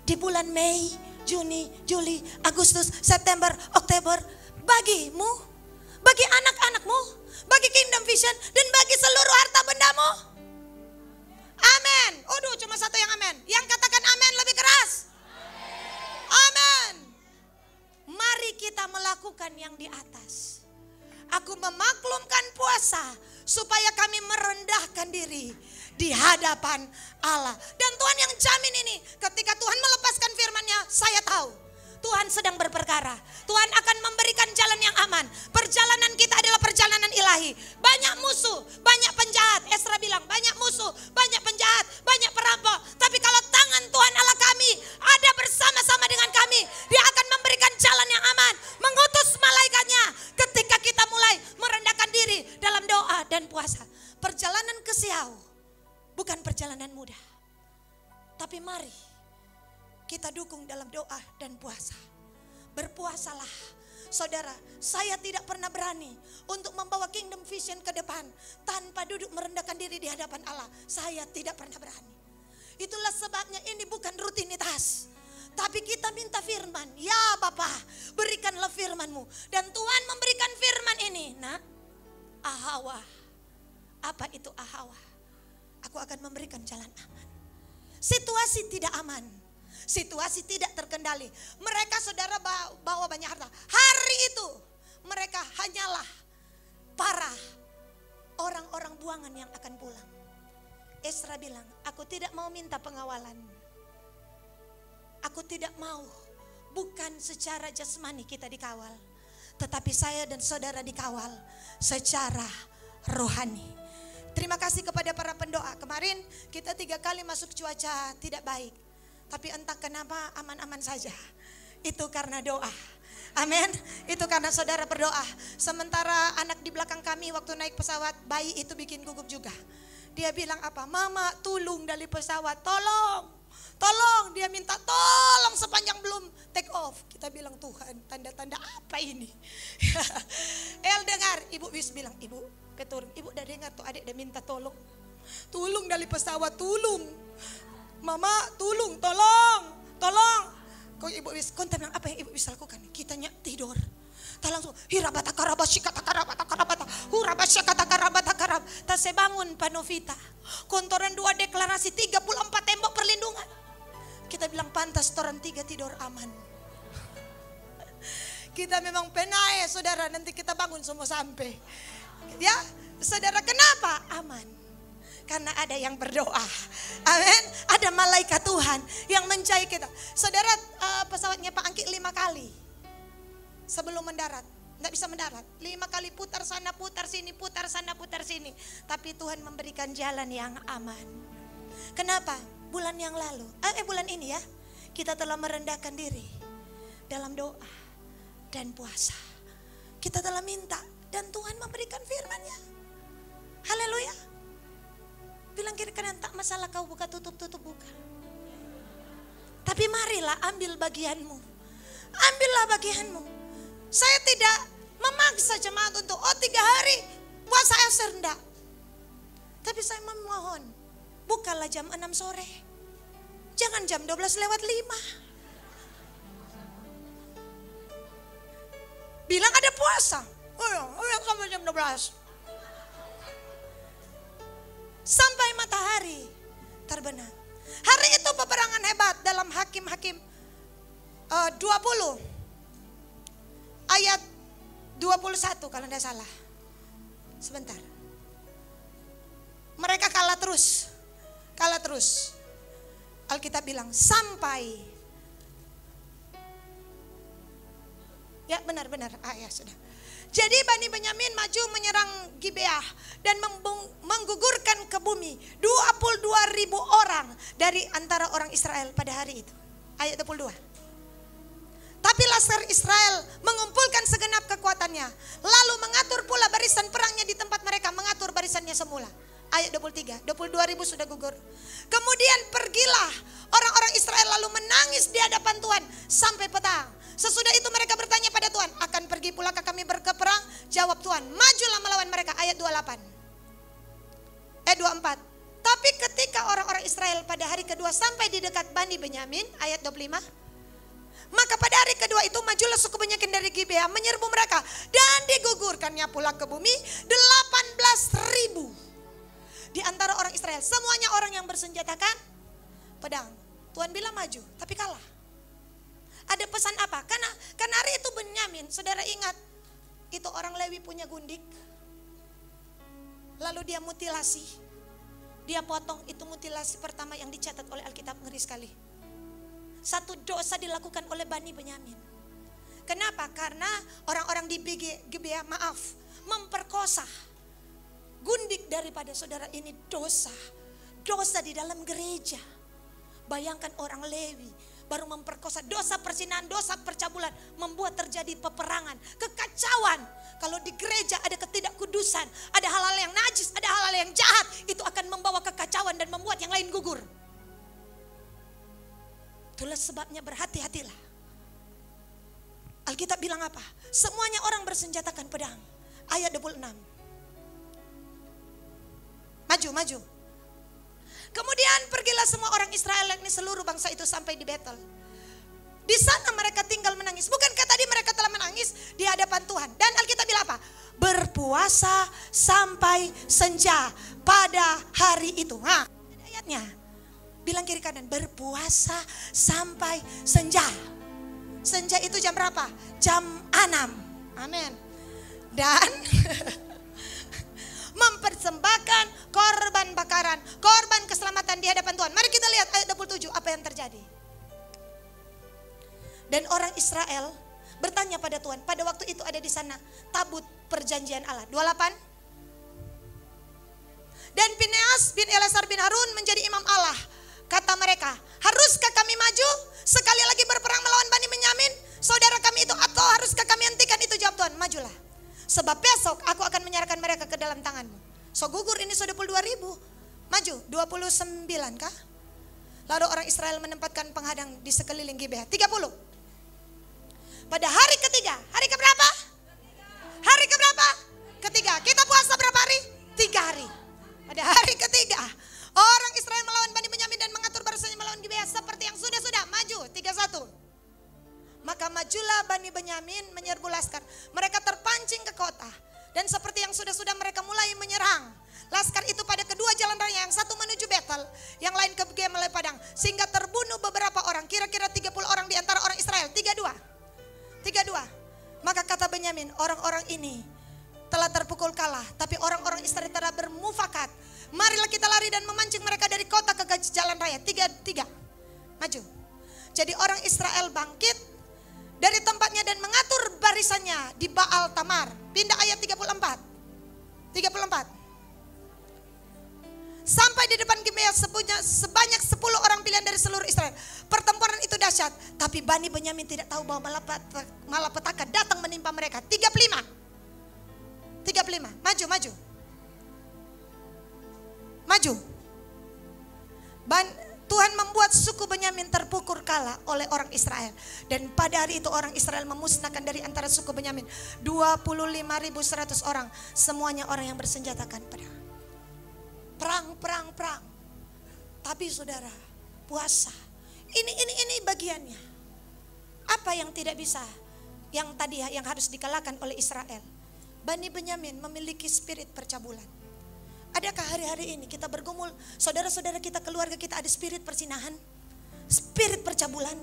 di bulan Mei, Juni, Juli, Agustus, September, Oktober bagimu? Bagi anak-anakmu, bagi Kingdom Vision, dan bagi seluruh harta bendamu. Amin. Aduh, cuma satu yang amin. Yang katakan amin lebih keras. Amin. Mari kita melakukan yang di atas. Aku memaklumkan puasa supaya kami merendahkan diri di hadapan Allah. Dan Tuhan yang jamin ini, ketika Tuhan melepaskan firman-Nya, saya tahu Tuhan sedang berperkara. Tuhan akan memberikan jalan yang aman. Perjalanan kita adalah perjalanan ilahi. Banyak musuh, banyak penjahat. Esra bilang banyak musuh, banyak penjahat, banyak perampok. Tapi kalau tangan Tuhan Allah kami ada bersama-sama dengan kami, Dia akan memberikan jalan yang aman. Mengutus malaikatnya ketika kita mulai merendahkan diri dalam doa dan puasa. Perjalanan ke Siau bukan perjalanan mudah. Tapi mari kita dukung dalam doa dan puasa. Berpuasalah. Saudara, saya tidak pernah berani untuk membawa Kingdom Vision ke depan tanpa duduk merendahkan diri di hadapan Allah. Saya tidak pernah berani. Itulah sebabnya ini bukan rutinitas. Tapi kita minta firman. Ya Bapa, berikanlah firman-Mu. Dan Tuhan memberikan firman ini. Nah, Ahawa. Apa itu Ahawa? Aku akan memberikan jalan aman. Situasi tidak aman. Situasi tidak terkendali. Mereka saudara bawa banyak harta. Hari itu mereka hanyalah para orang-orang buangan yang akan pulang. Esra bilang, aku tidak mau minta pengawalan. Aku tidak mau, bukan secara jasmani kita dikawal, tetapi saya dan saudara dikawal secara rohani. Terima kasih kepada para pendoa. Kemarin kita 3 kali masuk cuaca tidak baik, tapi entah kenapa aman-aman saja. Itu karena doa. Amin. Itu karena saudara berdoa. Sementara anak di belakang kami waktu naik pesawat, bayi itu bikin gugup juga. Dia bilang apa? Mama, tulung dari pesawat, tolong. Tolong, dia minta tolong sepanjang belum take off. Kita bilang, Tuhan, tanda-tanda apa ini? El dengar, Ibu Wis bilang, Ibu keturun, Ibu udah dengar tuh adik udah minta tolong. Tulung dari pesawat, tulung. Mama, tulung, tolong. Kok Ibu Wis, konten bilang apa yang Ibu Wis lakukan? Kita tidur. Tak langsung, hirabata karabasyi kata karabata karabata, hurabasya kata karabata karab. Tak sebangun Panovita. Kontoran 2 deklarasi 34 tembok perlindungan. Kita bilang pantas toran 3 tidur aman. Kita memang penai saudara, nanti kita bangun semua sampai. Ya saudara, kenapa? Aman. Karena ada yang berdoa. Amin. Ada malaikat Tuhan yang menjaga kita. Saudara, pesawatnya Pak Angki 5 kali sebelum mendarat. Tidak bisa mendarat. 5 kali putar sana, putar sini, putar sana, putar sini. Tapi Tuhan memberikan jalan yang aman. Kenapa? Bulan yang lalu, bulan ini ya, kita telah merendahkan diri dalam doa dan puasa. Kita telah minta dan Tuhan memberikan firman-Nya. Haleluya. Bilang kiri kanan, tak masalah kau buka tutup buka. Tapi marilah ambil bagianmu. Ambillah bagianmu. Saya tidak memaksa jemaat untuk 3 hari puasa Ester, enggak. Tapi saya memohon, bukalah jam 6 sore. Jangan jam 12:05. Bilang ada puasa. Oh ya, sampai jam 12. Sampai matahari terbenam. Hari itu peperangan hebat dalam Hakim-Hakim 20 ayat 21 kalau tidak salah. Sebentar. Mereka kalah terus. Alkitab bilang sampai. Ya benar-benar. Ya sudah. Jadi Bani Benyamin maju menyerang Gibeah dan menggugurkan ke bumi 22.000 orang dari antara orang Israel pada hari itu. Ayat 22. Tapi laskar Israel mengumpulkan segenap kekuatannya, lalu mengatur pula barisan perangnya di tempat mereka mengatur barisannya semula. Ayat 23, 22.000 sudah gugur. Kemudian pergilah orang-orang Israel lalu menangis di hadapan Tuhan sampai petang. Sesudah itu mereka bertanya pada Tuhan, akan pergi pula ke kami berperang? Jawab Tuhan, majulah melawan mereka. Ayat 28. 24. Tapi ketika orang-orang Israel pada hari kedua sampai di dekat Bani Benyamin, ayat 25. Maka pada hari kedua itu majulah suku Benyamin dari Gibeah menyerbu mereka dan digugurkannya pula ke bumi 18.000 di antara orang Israel. Semuanya orang yang bersenjatakan pedang. Tuhan bilang maju, tapi kalah. Ada pesan apa? Karena hari itu Benyamin, saudara ingat, itu orang Lewi punya gundik. Lalu dia mutilasi. Dia potong, itu mutilasi pertama yang dicatat oleh Alkitab, ngeri sekali. Satu dosa dilakukan oleh Bani Benyamin. Kenapa? Karena orang-orang di Gibeah memperkosa. Gundik daripada saudara ini dosa. Dosa di dalam gereja. Bayangkan orang Lewi baru memperkosa, dosa perzinahan, dosa percabulan, membuat terjadi peperangan, kekacauan. Kalau di gereja ada ketidakkudusan, ada hal-hal yang najis, ada hal-hal yang jahat, itu akan membawa kekacauan dan membuat yang lain gugur. Itulah sebabnya berhati-hatilah. Alkitab bilang apa? Semuanya orang bersenjatakan pedang. Ayat 26. Maju. Kemudian pergilah semua orang Israel, yakni seluruh bangsa itu sampai di Betel. Di sana mereka tinggal menangis. Bukankah tadi mereka telah menangis di hadapan Tuhan? Dan Alkitab bilang apa? Berpuasa sampai senja pada hari itu. Nah, ayatnya. Bilang kiri kanan, berpuasa sampai senja. Senja itu jam berapa? Jam 6. Amin. Dan mempersembahkan korban bakaran, korban keselamatan di hadapan Tuhan. Mari kita lihat ayat 27 apa yang terjadi. Dan orang Israel bertanya pada Tuhan. Pada waktu itu ada di sana tabut perjanjian Allah. 28. Dan Fineas bin Eleazar bin Harun menjadi imam Allah. Kata mereka, haruskah kami maju sekali lagi berperang melawan Bani Benyamin, saudara kami itu, atau haruskah kami hentikan itu? Jawab Tuhan, majulah. Sebab besok aku akan menyerahkan mereka ke dalam tanganmu. So gugur ini sudah 22.000. Maju, 29 kah? Lalu orang Israel menempatkan penghadang di sekeliling Gibeah. 30. Pada hari ketiga, hari keberapa? Hari keberapa? Ketiga. Kita puasa berapa hari? 3 hari. Pada hari ketiga, orang Israel melawan Bani Benyamin dan mengatur barisannya melawan Gibeah seperti yang sudah-sudah. Maju, 31. Maka majulah Bani Benyamin menyerbu laskar. Mereka terpancing ke kota. Dan seperti yang sudah-sudah mereka mulai menyerang laskar itu pada kedua jalan raya, yang satu menuju Betel, yang lain ke Gemele Padang, sehingga terbunuh beberapa orang, kira-kira 30 orang di antara orang Israel. 32. Maka kata Benyamin, orang-orang ini telah terpukul kalah, tapi orang-orang Israel telah bermufakat. Marilah kita lari dan memancing mereka dari kota ke jalan raya. 33. Maju. Jadi orang Israel bangkit dari tempatnya dan mengatur barisannya di Baal Tamar. Pindah ayat 34. Sampai di depan Gibeah sebanyak 10 orang pilihan dari seluruh Israel. Pertempuran itu dahsyat, tapi Bani Benyamin tidak tahu bahwa malapetaka datang menimpa mereka. 35. Maju. Tuhan membuat suku Benyamin terpukul kalah oleh orang Israel. Dan pada hari itu orang Israel memusnahkan dari antara suku Benyamin 25.100 orang. Semuanya orang yang bersenjatakan pedang. Perang. Tapi saudara, puasa. Ini bagiannya. Apa yang tidak bisa, yang tadi yang harus dikalahkan oleh Israel. Bani Benyamin memiliki spirit percabulan. Adakah hari-hari ini kita bergumul, saudara-saudara kita, keluarga kita ada spirit persinahan, spirit percabulan?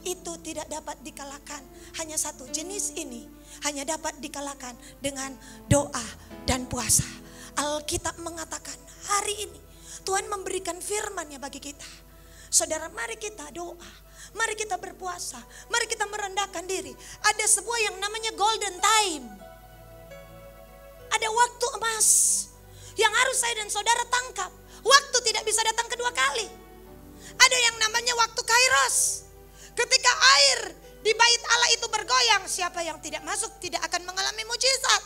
Itu tidak dapat dikalahkan. Hanya satu jenis ini hanya dapat dikalahkan dengan doa dan puasa. Alkitab mengatakan hari ini Tuhan memberikan firman-Nya bagi kita. Saudara, mari kita doa, mari kita berpuasa, mari kita merendahkan diri. Ada sebuah yang namanya golden time. Ada waktu emas yang harus saya dan saudara tangkap. Waktu tidak bisa datang kedua kali. Ada yang namanya waktu kairos. Ketika air di bait Allah itu bergoyang, siapa yang tidak masuk tidak akan mengalami mujizat.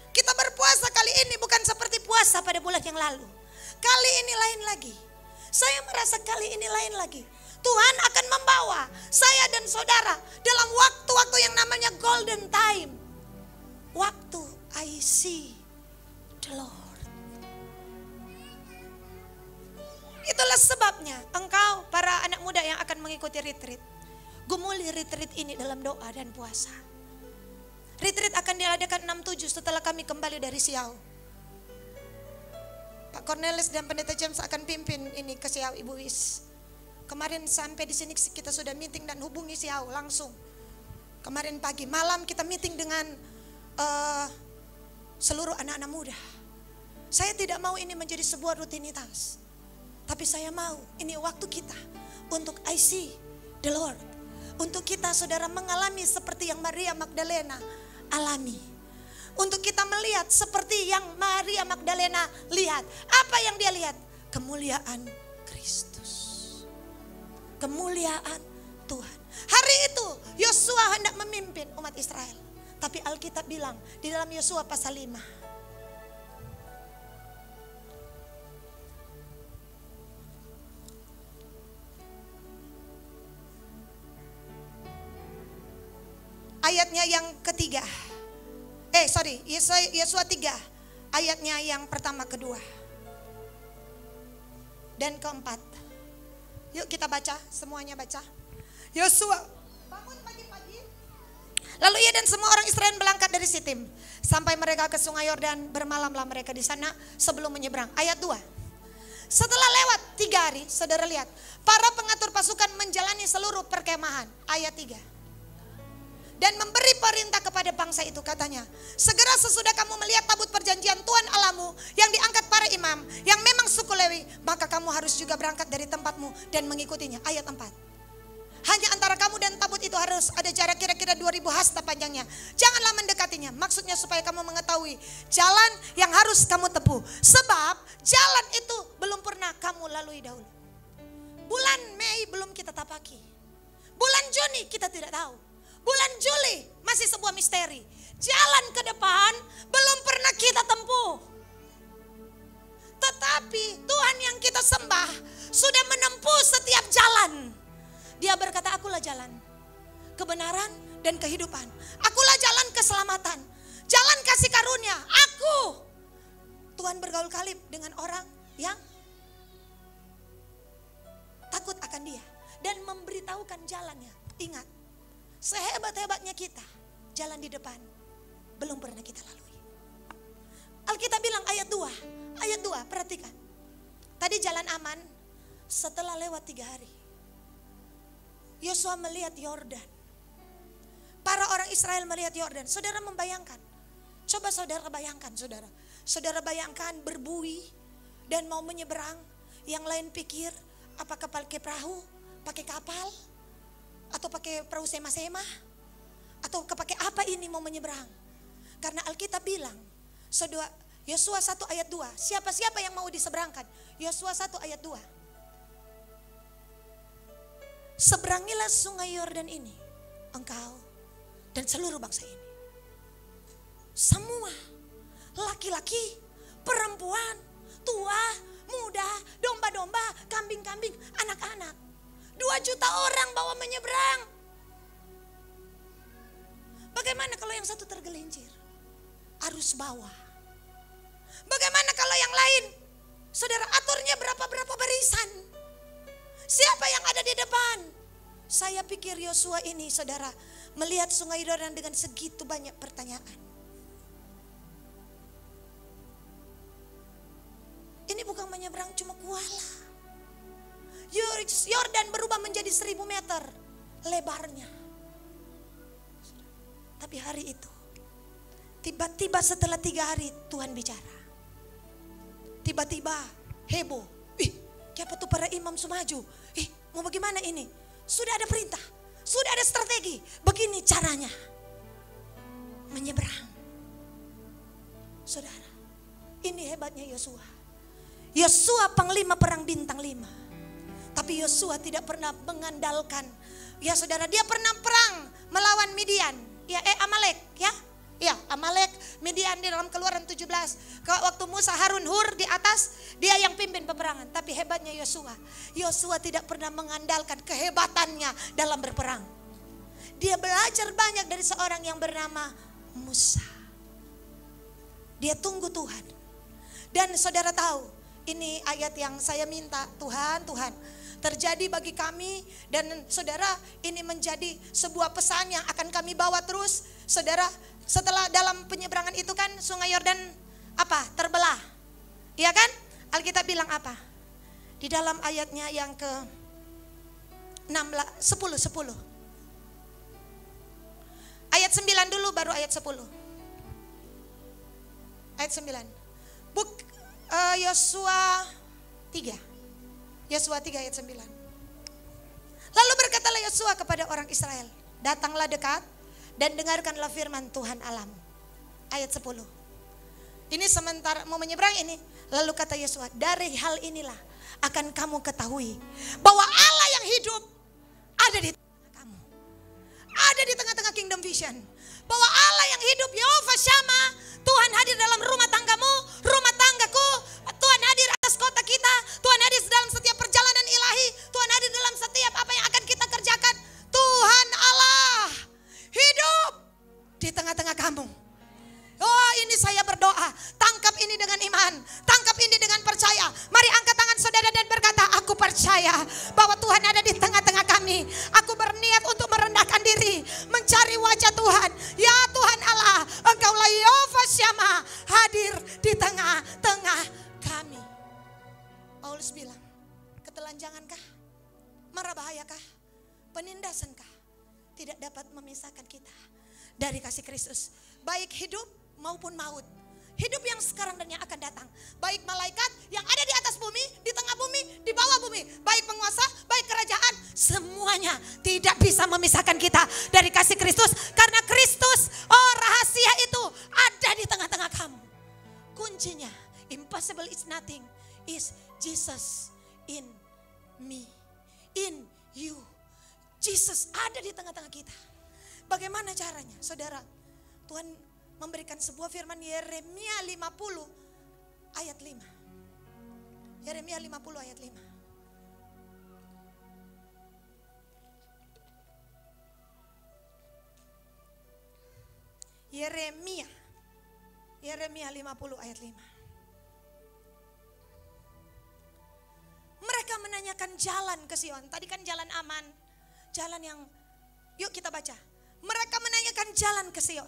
Kita berpuasa kali ini bukan seperti puasa pada bulan yang lalu. Kali ini lain lagi. Saya merasa kali ini lain lagi. Tuhan akan membawa saya dan saudara dalam waktu-waktu yang namanya golden time. Waktu I see the Lord. Itulah sebabnya engkau para anak muda yang akan mengikuti retreat, gumuli retreat ini dalam doa dan puasa. Retreat akan diadakan 6/7 setelah kami kembali dari Siau. Pak Cornelis dan Pendeta James akan pimpin ini ke Siau, Ibu Wis. Kemarin sampai di sini kita sudah meeting dan hubungi Siau langsung. Kemarin pagi, malam kita meeting dengan seluruh anak-anak muda. Saya tidak mau ini menjadi sebuah rutinitas, tapi saya mau ini waktu kita untuk I see the Lord. Untuk kita saudara mengalami seperti yang Maria Magdalena alami. Untuk kita melihat seperti yang Maria Magdalena lihat. Apa yang dia lihat? Kemuliaan Kristus. Kemuliaan Tuhan. Hari itu Yosua hendak memimpin umat Israel. Tapi Alkitab bilang di dalam Yosua pasal 5. Ayatnya yang ketiga. Yosua 3. Ayatnya yang pertama, kedua, dan keempat. Yuk kita baca, semuanya baca. Yosua bangun pagi-pagi. Lalu ia dan semua orang Israel berangkat dari Sitim. Sampai mereka ke sungai Yordan, bermalamlah mereka di sana sebelum menyeberang. Ayat 2. Setelah lewat 3 hari, saudara lihat, para pengatur pasukan menjalani seluruh perkemahan. Ayat 3. Dan memberi perintah kepada bangsa itu, katanya, segera sesudah kamu melihat tabut perjanjian Tuhan Allahmu yang diangkat para imam, yang memang suku Lewi, maka kamu harus juga berangkat dari tempatmu dan mengikutinya. Ayat 4. Hanya antara kamu dan tabut itu harus ada jarak kira-kira 2000 hasta panjangnya. Janganlah mendekatinya. Maksudnya supaya kamu mengetahui jalan yang harus kamu tempuh. Sebab jalan itu belum pernah kamu lalui dahulu. Bulan Mei belum kita tapaki. Bulan Juni kita tidak tahu. Bulan Juli masih sebuah misteri. Jalan ke depan belum pernah kita tempuh. Tetapi Tuhan yang kita sembah sudah menempuh setiap jalan. Dia berkata, akulah jalan, kebenaran dan kehidupan. Akulah jalan keselamatan, jalan kasih karunia. Aku. Tuhan bergaul kalib dengan orang yang takut akan dia dan memberitahukan jalannya. Ingat, sehebat-hebatnya kita, jalan di depan belum pernah kita lalui. Alkitab bilang ayat 2, perhatikan. Tadi jalan aman setelah lewat 3 hari. Yosua melihat Yordan. Para orang Israel melihat Yordan. Saudara membayangkan. Coba saudara bayangkan, saudara. Saudara bayangkan berbuih dan mau menyeberang. Yang lain pikir apakah pakai perahu, pakai kapal, atau pakai perahu sema-sema, atau pakai apa ini mau menyeberang. Karena Alkitab bilang, Yosua 1 ayat 2, siapa-siapa yang mau diseberangkan. Yosua 1 ayat 2. Seberangilah sungai Yordan ini, engkau dan seluruh bangsa ini. Semua, laki-laki, perempuan, tua, muda, domba-domba, kambing-kambing, anak-anak. 2 juta orang bawa menyeberang. Bagaimana kalau yang satu tergelincir? Arus bawah. Bagaimana kalau yang lain? Saudara, aturnya berapa barisan? Siapa yang ada di depan? Saya pikir Yosua ini, saudara, melihat sungai Yordan dengan segitu banyak pertanyaan. Ini bukan menyeberang cuma kuala. Yordan berubah menjadi 1000 meter lebarnya. Tapi hari itu, tiba-tiba setelah 3 hari Tuhan bicara. Tiba-tiba heboh. Siapa tuh para imam semaju? Mau bagaimana ini? Sudah ada perintah, sudah ada strategi. Begini caranya menyeberang. Saudara, ini hebatnya Yosua. Yosua panglima perang bintang 5. Tapi Yosua tidak pernah mengandalkan. Ya saudara, dia pernah perang melawan Midian. Amalek ya. Ya, Amalek, Midian di dalam Keluaran 17. Waktu Musa, Harun, Hur di atas, dia yang pimpin peperangan. Tapi hebatnya Yosua tidak pernah mengandalkan kehebatannya dalam berperang. Dia belajar banyak dari seorang yang bernama Musa. Dia tunggu Tuhan. Dan saudara tahu, ini ayat yang saya minta, Tuhan, terjadi bagi kami. Dan saudara, ini menjadi sebuah pesan yang akan kami bawa terus. Saudara, setelah dalam penyeberangan itu kan sungai Yordan apa? Terbelah. Iya kan? Alkitab bilang apa? Di dalam ayatnya yang ke 10. Ayat 9 dulu baru ayat 10. Ayat 9. Yosua 3. Yosua 3 ayat 9. Lalu berkatalah Yosua kepada orang Israel, datanglah dekat dan dengarkanlah firman Tuhan Allahmu. Ayat 10. Ini sementara mau menyeberang ini. Lalu kata Yosua, dari hal inilah akan kamu ketahui bahwa Allah yang hidup ada di tengah kamu. Ada di tengah-tengah Kingdom Vision. Bahwa Allah yang hidup, Yehova Syama, Tuhan hadir dalam rumah tanggamu, rumah tanggaku. Tuhan hadir atas kota kita. Tuhan hadir dalam setiap perjalanan ilahi. Tuhan hadir dalam setiap apa yang akan kita kerjakan. Tuhan Allah hidup di tengah-tengah kamu. Oh, ini saya berdoa. Tangkap ini dengan iman. Tangkap ini dengan percaya. Mari angkat tangan saudara dan berkata, aku percaya bahwa Tuhan ada di tengah-tengah kami. Aku berniat Mara bahayakah? Penindasankah? Tidak dapat memisahkan kita dari kasih Kristus. Baik hidup maupun maut. Hidup yang sekarang dan yang akan datang. Baik malaikat yang ada di atas bumi, di tengah bumi, di bawah bumi. Baik penguasa, baik kerajaan. Semuanya tidak bisa memisahkan kita dari kasih Kristus. Karena Kristus, rahasia itu ada di tengah-tengah kamu. Kuncinya, impossible is nothing, is Jesus in me, in you. Jesus ada di tengah-tengah kita. Bagaimana caranya? Saudara, Tuhan memberikan sebuah firman Yeremia 50 ayat 5. Yeremia 50 ayat 5. Yeremia 50 ayat 5. Mereka menanyakan jalan ke Sion. Tadi kan jalan aman, jalan yang, yuk kita baca. Mereka menanyakan jalan ke Sion.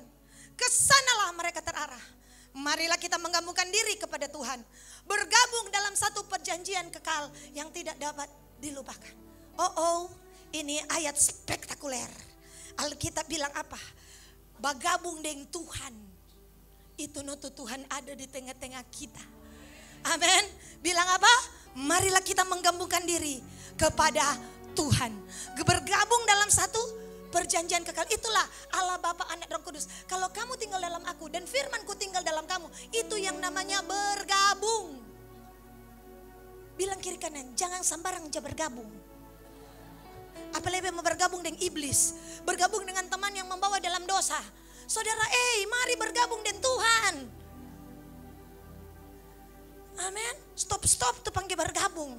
Kesanalah mereka terarah. Marilah kita menggabungkan diri kepada Tuhan. Bergabung dalam satu perjanjian kekal yang tidak dapat dilupakan. Ini ayat spektakuler. Alkitab bilang apa? Bergabung dengan Tuhan. Itu nutu Tuhan ada di tengah-tengah kita. Amin. Bilang apa? Marilah kita menggabungkan diri kepada Tuhan. Bergabung dalam satu perjanjian kekal. Itulah Allah Bapa, Anak, Roh Kudus. Kalau kamu tinggal dalam aku dan firmanku tinggal dalam kamu, itu yang namanya bergabung. Bilang kiri kanan, jangan sembarang aja bergabung. Apalagi mau bergabung dengan iblis, bergabung dengan teman yang membawa dalam dosa. Saudara, mari bergabung dengan Tuhan. Amin. Stop tuh panggil bergabung.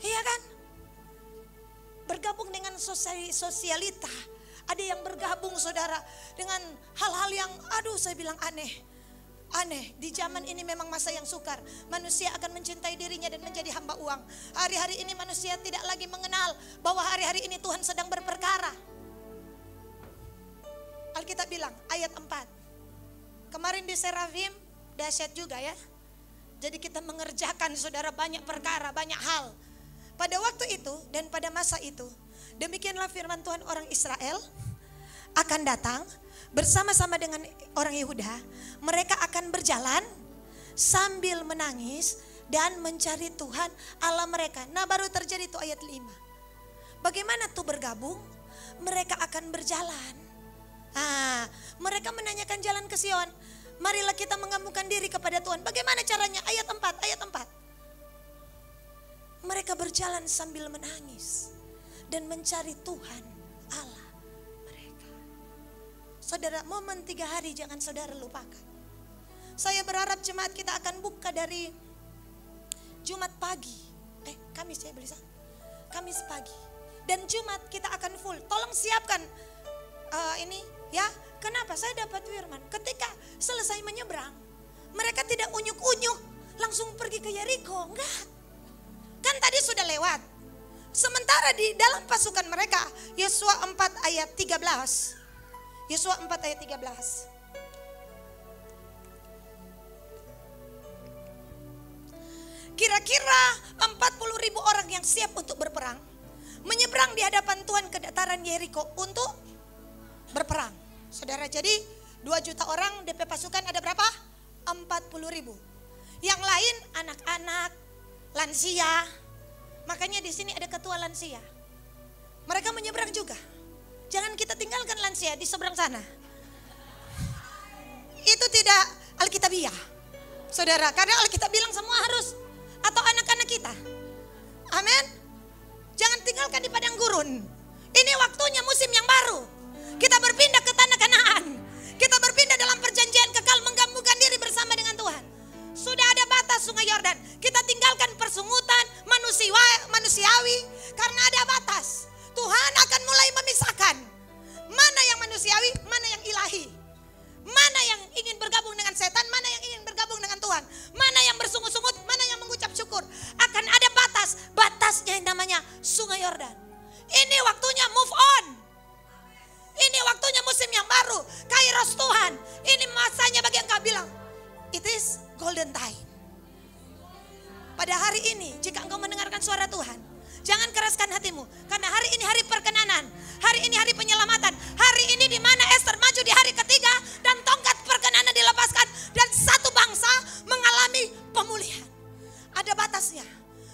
Iya kan? Bergabung dengan sosialita. Ada yang bergabung saudara dengan hal-hal yang saya bilang aneh. Di zaman ini memang masa yang sukar. Manusia akan mencintai dirinya dan menjadi hamba uang. Hari-hari ini manusia tidak lagi mengenal bahwa hari-hari ini Tuhan sedang berperkara. Alkitab bilang ayat 4. Kemarin di Serafim dahsyat juga ya. Jadi kita mengerjakan saudara banyak perkara, banyak hal. Pada waktu itu dan pada masa itu, demikianlah firman Tuhan, orang Israel akan datang bersama-sama dengan orang Yehuda. Mereka akan berjalan sambil menangis dan mencari Tuhan Allah mereka. Nah, baru terjadi itu ayat 5. Bagaimana tuh bergabung? Mereka akan berjalan. Mereka menanyakan jalan ke Sion. Marilah kita menggabungkan diri kepada Tuhan. Bagaimana caranya? Ayat 4. Mereka berjalan sambil menangis dan mencari Tuhan Allah mereka. Saudara, momen 3 hari jangan saudara lupakan. Saya berharap jemaat kita akan buka dari Jumat pagi. Kamis ya Belisa? Kamis pagi. Dan Jumat kita akan full. Tolong siapkan ini ya. Kenapa? Saya dapat firman. Ketika selesai menyeberang, mereka tidak unyuk-unyuk langsung pergi ke Yeriko. Enggak. Kan tadi sudah lewat. Sementara di dalam pasukan mereka, Yosua 4 ayat 13. Yosua 4 ayat 13. Kira-kira 40.000 orang yang siap untuk berperang menyeberang di hadapan Tuhan ke dataran Yeriko untuk berperang. Saudara, jadi 2 juta orang DP pasukan ada berapa? 40.000. Yang lain anak-anak, lansia. Makanya di sini ada ketua lansia. Mereka menyeberang juga. Jangan kita tinggalkan lansia di seberang sana. Itu tidak Alkitabiah. Saudara, karena Alkitab bilang semua harus, atau anak-anak kita. Amin. Jangan tinggalkan di padang gurun. Ini waktunya musim yang baru. Kita berpindah ke tanah Kanaan. Kita berpindah dalam perjanjian kekal, menggabungkan diri bersama dengan Tuhan. Sudah ada batas sungai Yordan. Kita tinggalkan persungutan manusiawi karena ada batas. Tuhan akan mulai memisahkan mana yang manusiawi, mana yang ilahi. Mana yang ingin bergabung dengan setan, mana yang ingin bergabung dengan Tuhan. Mana yang bersungut-sungut, mana yang mengucap syukur. Akan ada batasnya yang namanya sungai Yordan. Ini waktunya move on. Ini waktunya musim yang baru. Kairos Tuhan. Ini masanya bagi engkau bilang, it is golden time. Pada hari ini, jika engkau mendengarkan suara Tuhan, Jangan keraskan hatimu. Karena hari ini hari perkenanan. Hari ini hari penyelamatan. Hari ini di mana Ester maju di hari ketiga. Dan tongkat perkenanan dilepaskan. Dan satu bangsa mengalami pemulihan. Ada batasnya.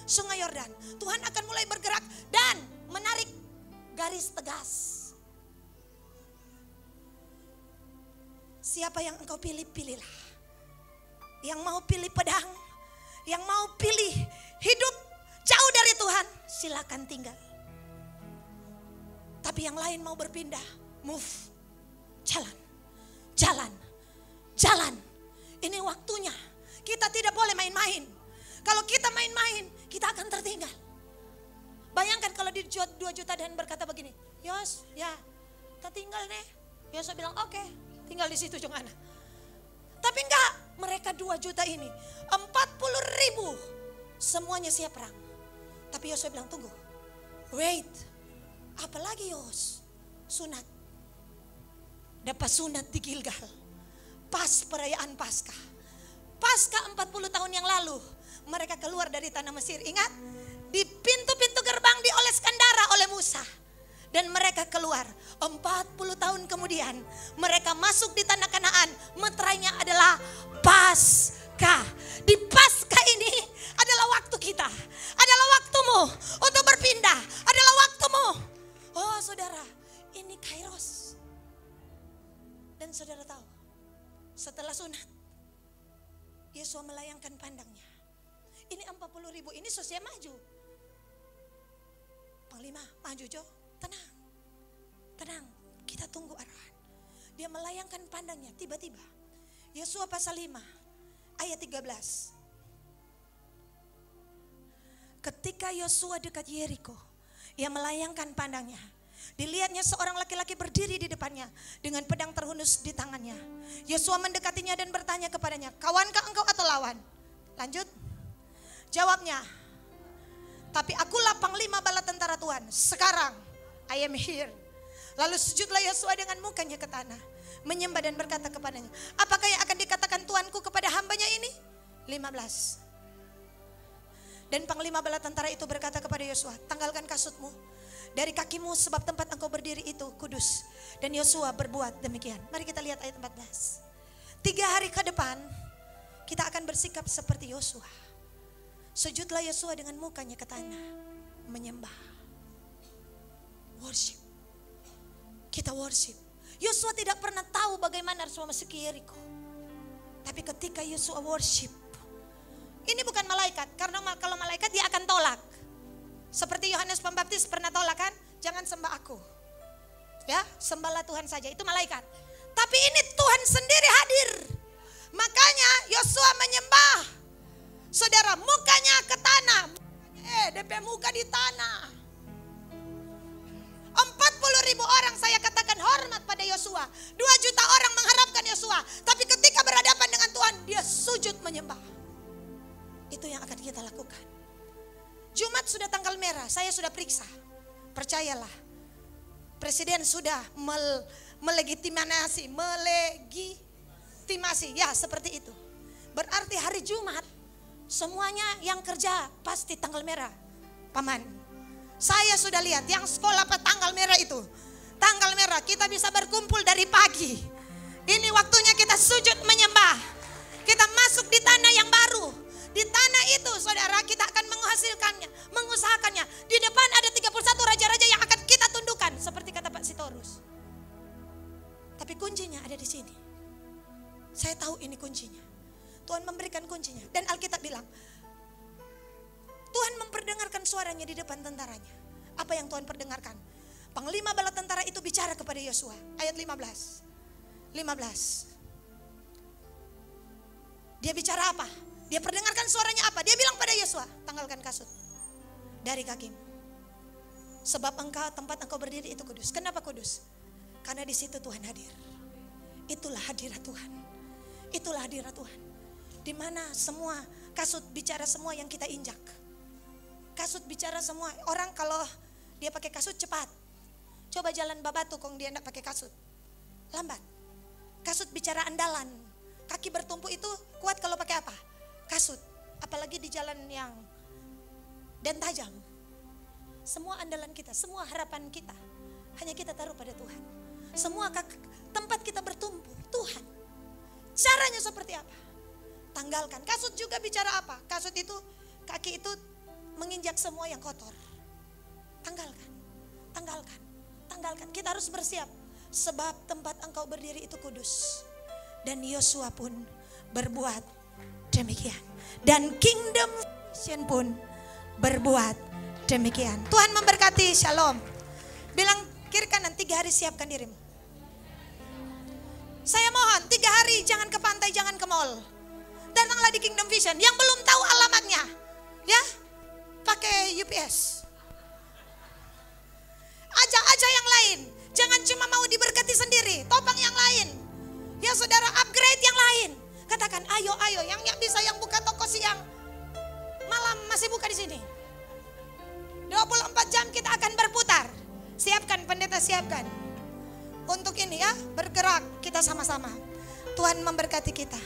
Sungai Yordan. Tuhan akan mulai bergerak dan menarik garis tegas. Siapa yang engkau pilih, pilihlah. Yang mau pilih pedang, yang mau pilih hidup jauh dari Tuhan, silakan tinggal. Tapi yang lain mau berpindah, move. Jalan, jalan, jalan. Ini waktunya. Kita tidak boleh main-main. Kalau kita main-main, kita akan tertinggal. Bayangkan kalau di 2 juta dan berkata begini, Yos, ya, kita tinggal nih. Yosua bilang, oke, tinggal di situ Jongana. Tapi enggak, mereka 2 juta ini, 40.000, semuanya siap perang. Tapi Yosua bilang, tunggu, wait, apalagi Yos, sunat. Dapat sunat di Gilgal, pas perayaan Paskah. Paskah 40 tahun yang lalu, mereka keluar dari tanah Mesir. Ingat, di pintu-pintu gerbang dioleskan darah oleh Musa. Dan mereka keluar 40 tahun kemudian mereka masuk di tanah Kanaan. Meterainya adalah Paskah. Di Paskah ini adalah waktu kita. Adalah waktumu untuk berpindah. Adalah waktumu. Oh saudara, ini Kairos. Dan saudara tahu, setelah sunat Yosua melayangkan pandangnya. Ini 40.000, ini sosial maju. Panglima, maju Jo. Tenang, tenang, kita tunggu arahan. Dia melayangkan pandangnya, tiba-tiba Yosua pasal 5 ayat 13. Ketika Yosua dekat Yeriko, ia melayangkan pandangnya. Dilihatnya seorang laki-laki berdiri di depannya dengan pedang terhunus di tangannya. Yosua mendekatinya dan bertanya kepadanya, kawankah engkau atau lawan? Lanjut. Jawabnya, tapi akulah panglima bala tentara Tuhan. Sekarang I am here. Lalu sujudlah Yosua dengan mukanya ke tanah, menyembah dan berkata kepadanya, apakah yang akan dikatakan Tuanku kepada hambanya ini? 15. Dan panglima bala tentara itu berkata kepada Yosua, tanggalkan kasutmu dari kakimu sebab tempat engkau berdiri itu kudus. Dan Yosua berbuat demikian. Mari kita lihat ayat 14. 3 hari ke depan kita akan bersikap seperti Yosua. Sujudlah Yosua dengan mukanya ke tanah, menyembah. Worship. Kita worship. Yosua tidak pernah tahu bagaimana harus memasuki Yeriko. Tapi ketika Yosua worship, ini bukan malaikat, karena kalau malaikat dia akan tolak. Seperti Yohanes Pembaptis pernah tolak kan? Jangan sembah aku. Ya, sembahlah Tuhan saja. Itu malaikat. Tapi ini Tuhan sendiri hadir. Makanya Yosua menyembah. Saudara, mukanya ke tanah. DP muka di tanah. 40.000 orang saya katakan hormat pada Yosua. 2 juta orang mengharapkan Yosua. Tapi ketika berhadapan dengan Tuhan, dia sujud menyembah. Itu yang akan kita lakukan. Jumat sudah tanggal merah, saya sudah periksa. Percayalah, Presiden sudah melegitimasi, ya seperti itu. Berarti hari Jumat, semuanya yang kerja pasti tanggal merah. Paman, saya sudah lihat yang sekolah tanggal merah itu. Tanggal merah kita bisa berkumpul dari pagi. Ini waktunya kita sujud menyembah. Kita masuk di tanah yang baru. Di tanah itu saudara kita akan menghasilkannya, mengusahakannya. Di depan ada 31 raja-raja yang akan kita tundukkan. Seperti kata Pak Sitorus. Tapi kuncinya ada di sini. Saya tahu ini kuncinya. Tuhan memberikan kuncinya. Dan Alkitab bilang, Tuhan memperdengarkan suaranya di depan tentaranya. Apa yang Tuhan perdengarkan? Panglima bala tentara itu bicara kepada Yosua. Ayat 15. Dia bicara apa? Dia perdengarkan suaranya apa? Dia bilang pada Yosua, tanggalkan kasut dari kakimu. Sebab tempat engkau berdiri itu kudus. Kenapa kudus? Karena di situ Tuhan hadir. Itulah hadirat Tuhan. Itulah hadirat Tuhan. Di mana semua kasut bicara semua yang kita injak. Kasut bicara semua. Orang kalau dia pakai kasut cepat. Coba jalan Babatu kong dia enggak pakai kasut. Lambat. Kasut bicara andalan. Kaki bertumpu itu kuat kalau pakai apa? Kasut. Apalagi di jalan yang dan tajam. Semua andalan kita, semua harapan kita, hanya kita taruh pada Tuhan. Semua tempat kita bertumpu, Tuhan. Caranya seperti apa? Tanggalkan. Kasut juga bicara apa? Kasut itu, kaki itu menginjak semua yang kotor. Tanggalkan, tanggalkan, tanggalkan. Kita harus bersiap. Sebab tempat engkau berdiri itu kudus. Dan Yosua pun berbuat demikian. Dan Kingdom Vision pun berbuat demikian. Tuhan memberkati. Shalom. Bilang kiri kanan, 3 hari siapkan dirimu. Saya mohon 3 hari jangan ke pantai, jangan ke mall. Datanglah di Kingdom Vision. Yang belum tahu alamatnya, ya, pakai UPS. Ajak aja yang lain. Jangan cuma mau diberkati sendiri, topang yang lain. Ya saudara, upgrade yang lain. Katakan, ayo, yang bisa yang buka toko siang, malam masih buka di sini. 24 jam kita akan berputar. Siapkan pendeta, siapkan. Untuk ini ya, bergerak kita sama-sama. Tuhan memberkati kita.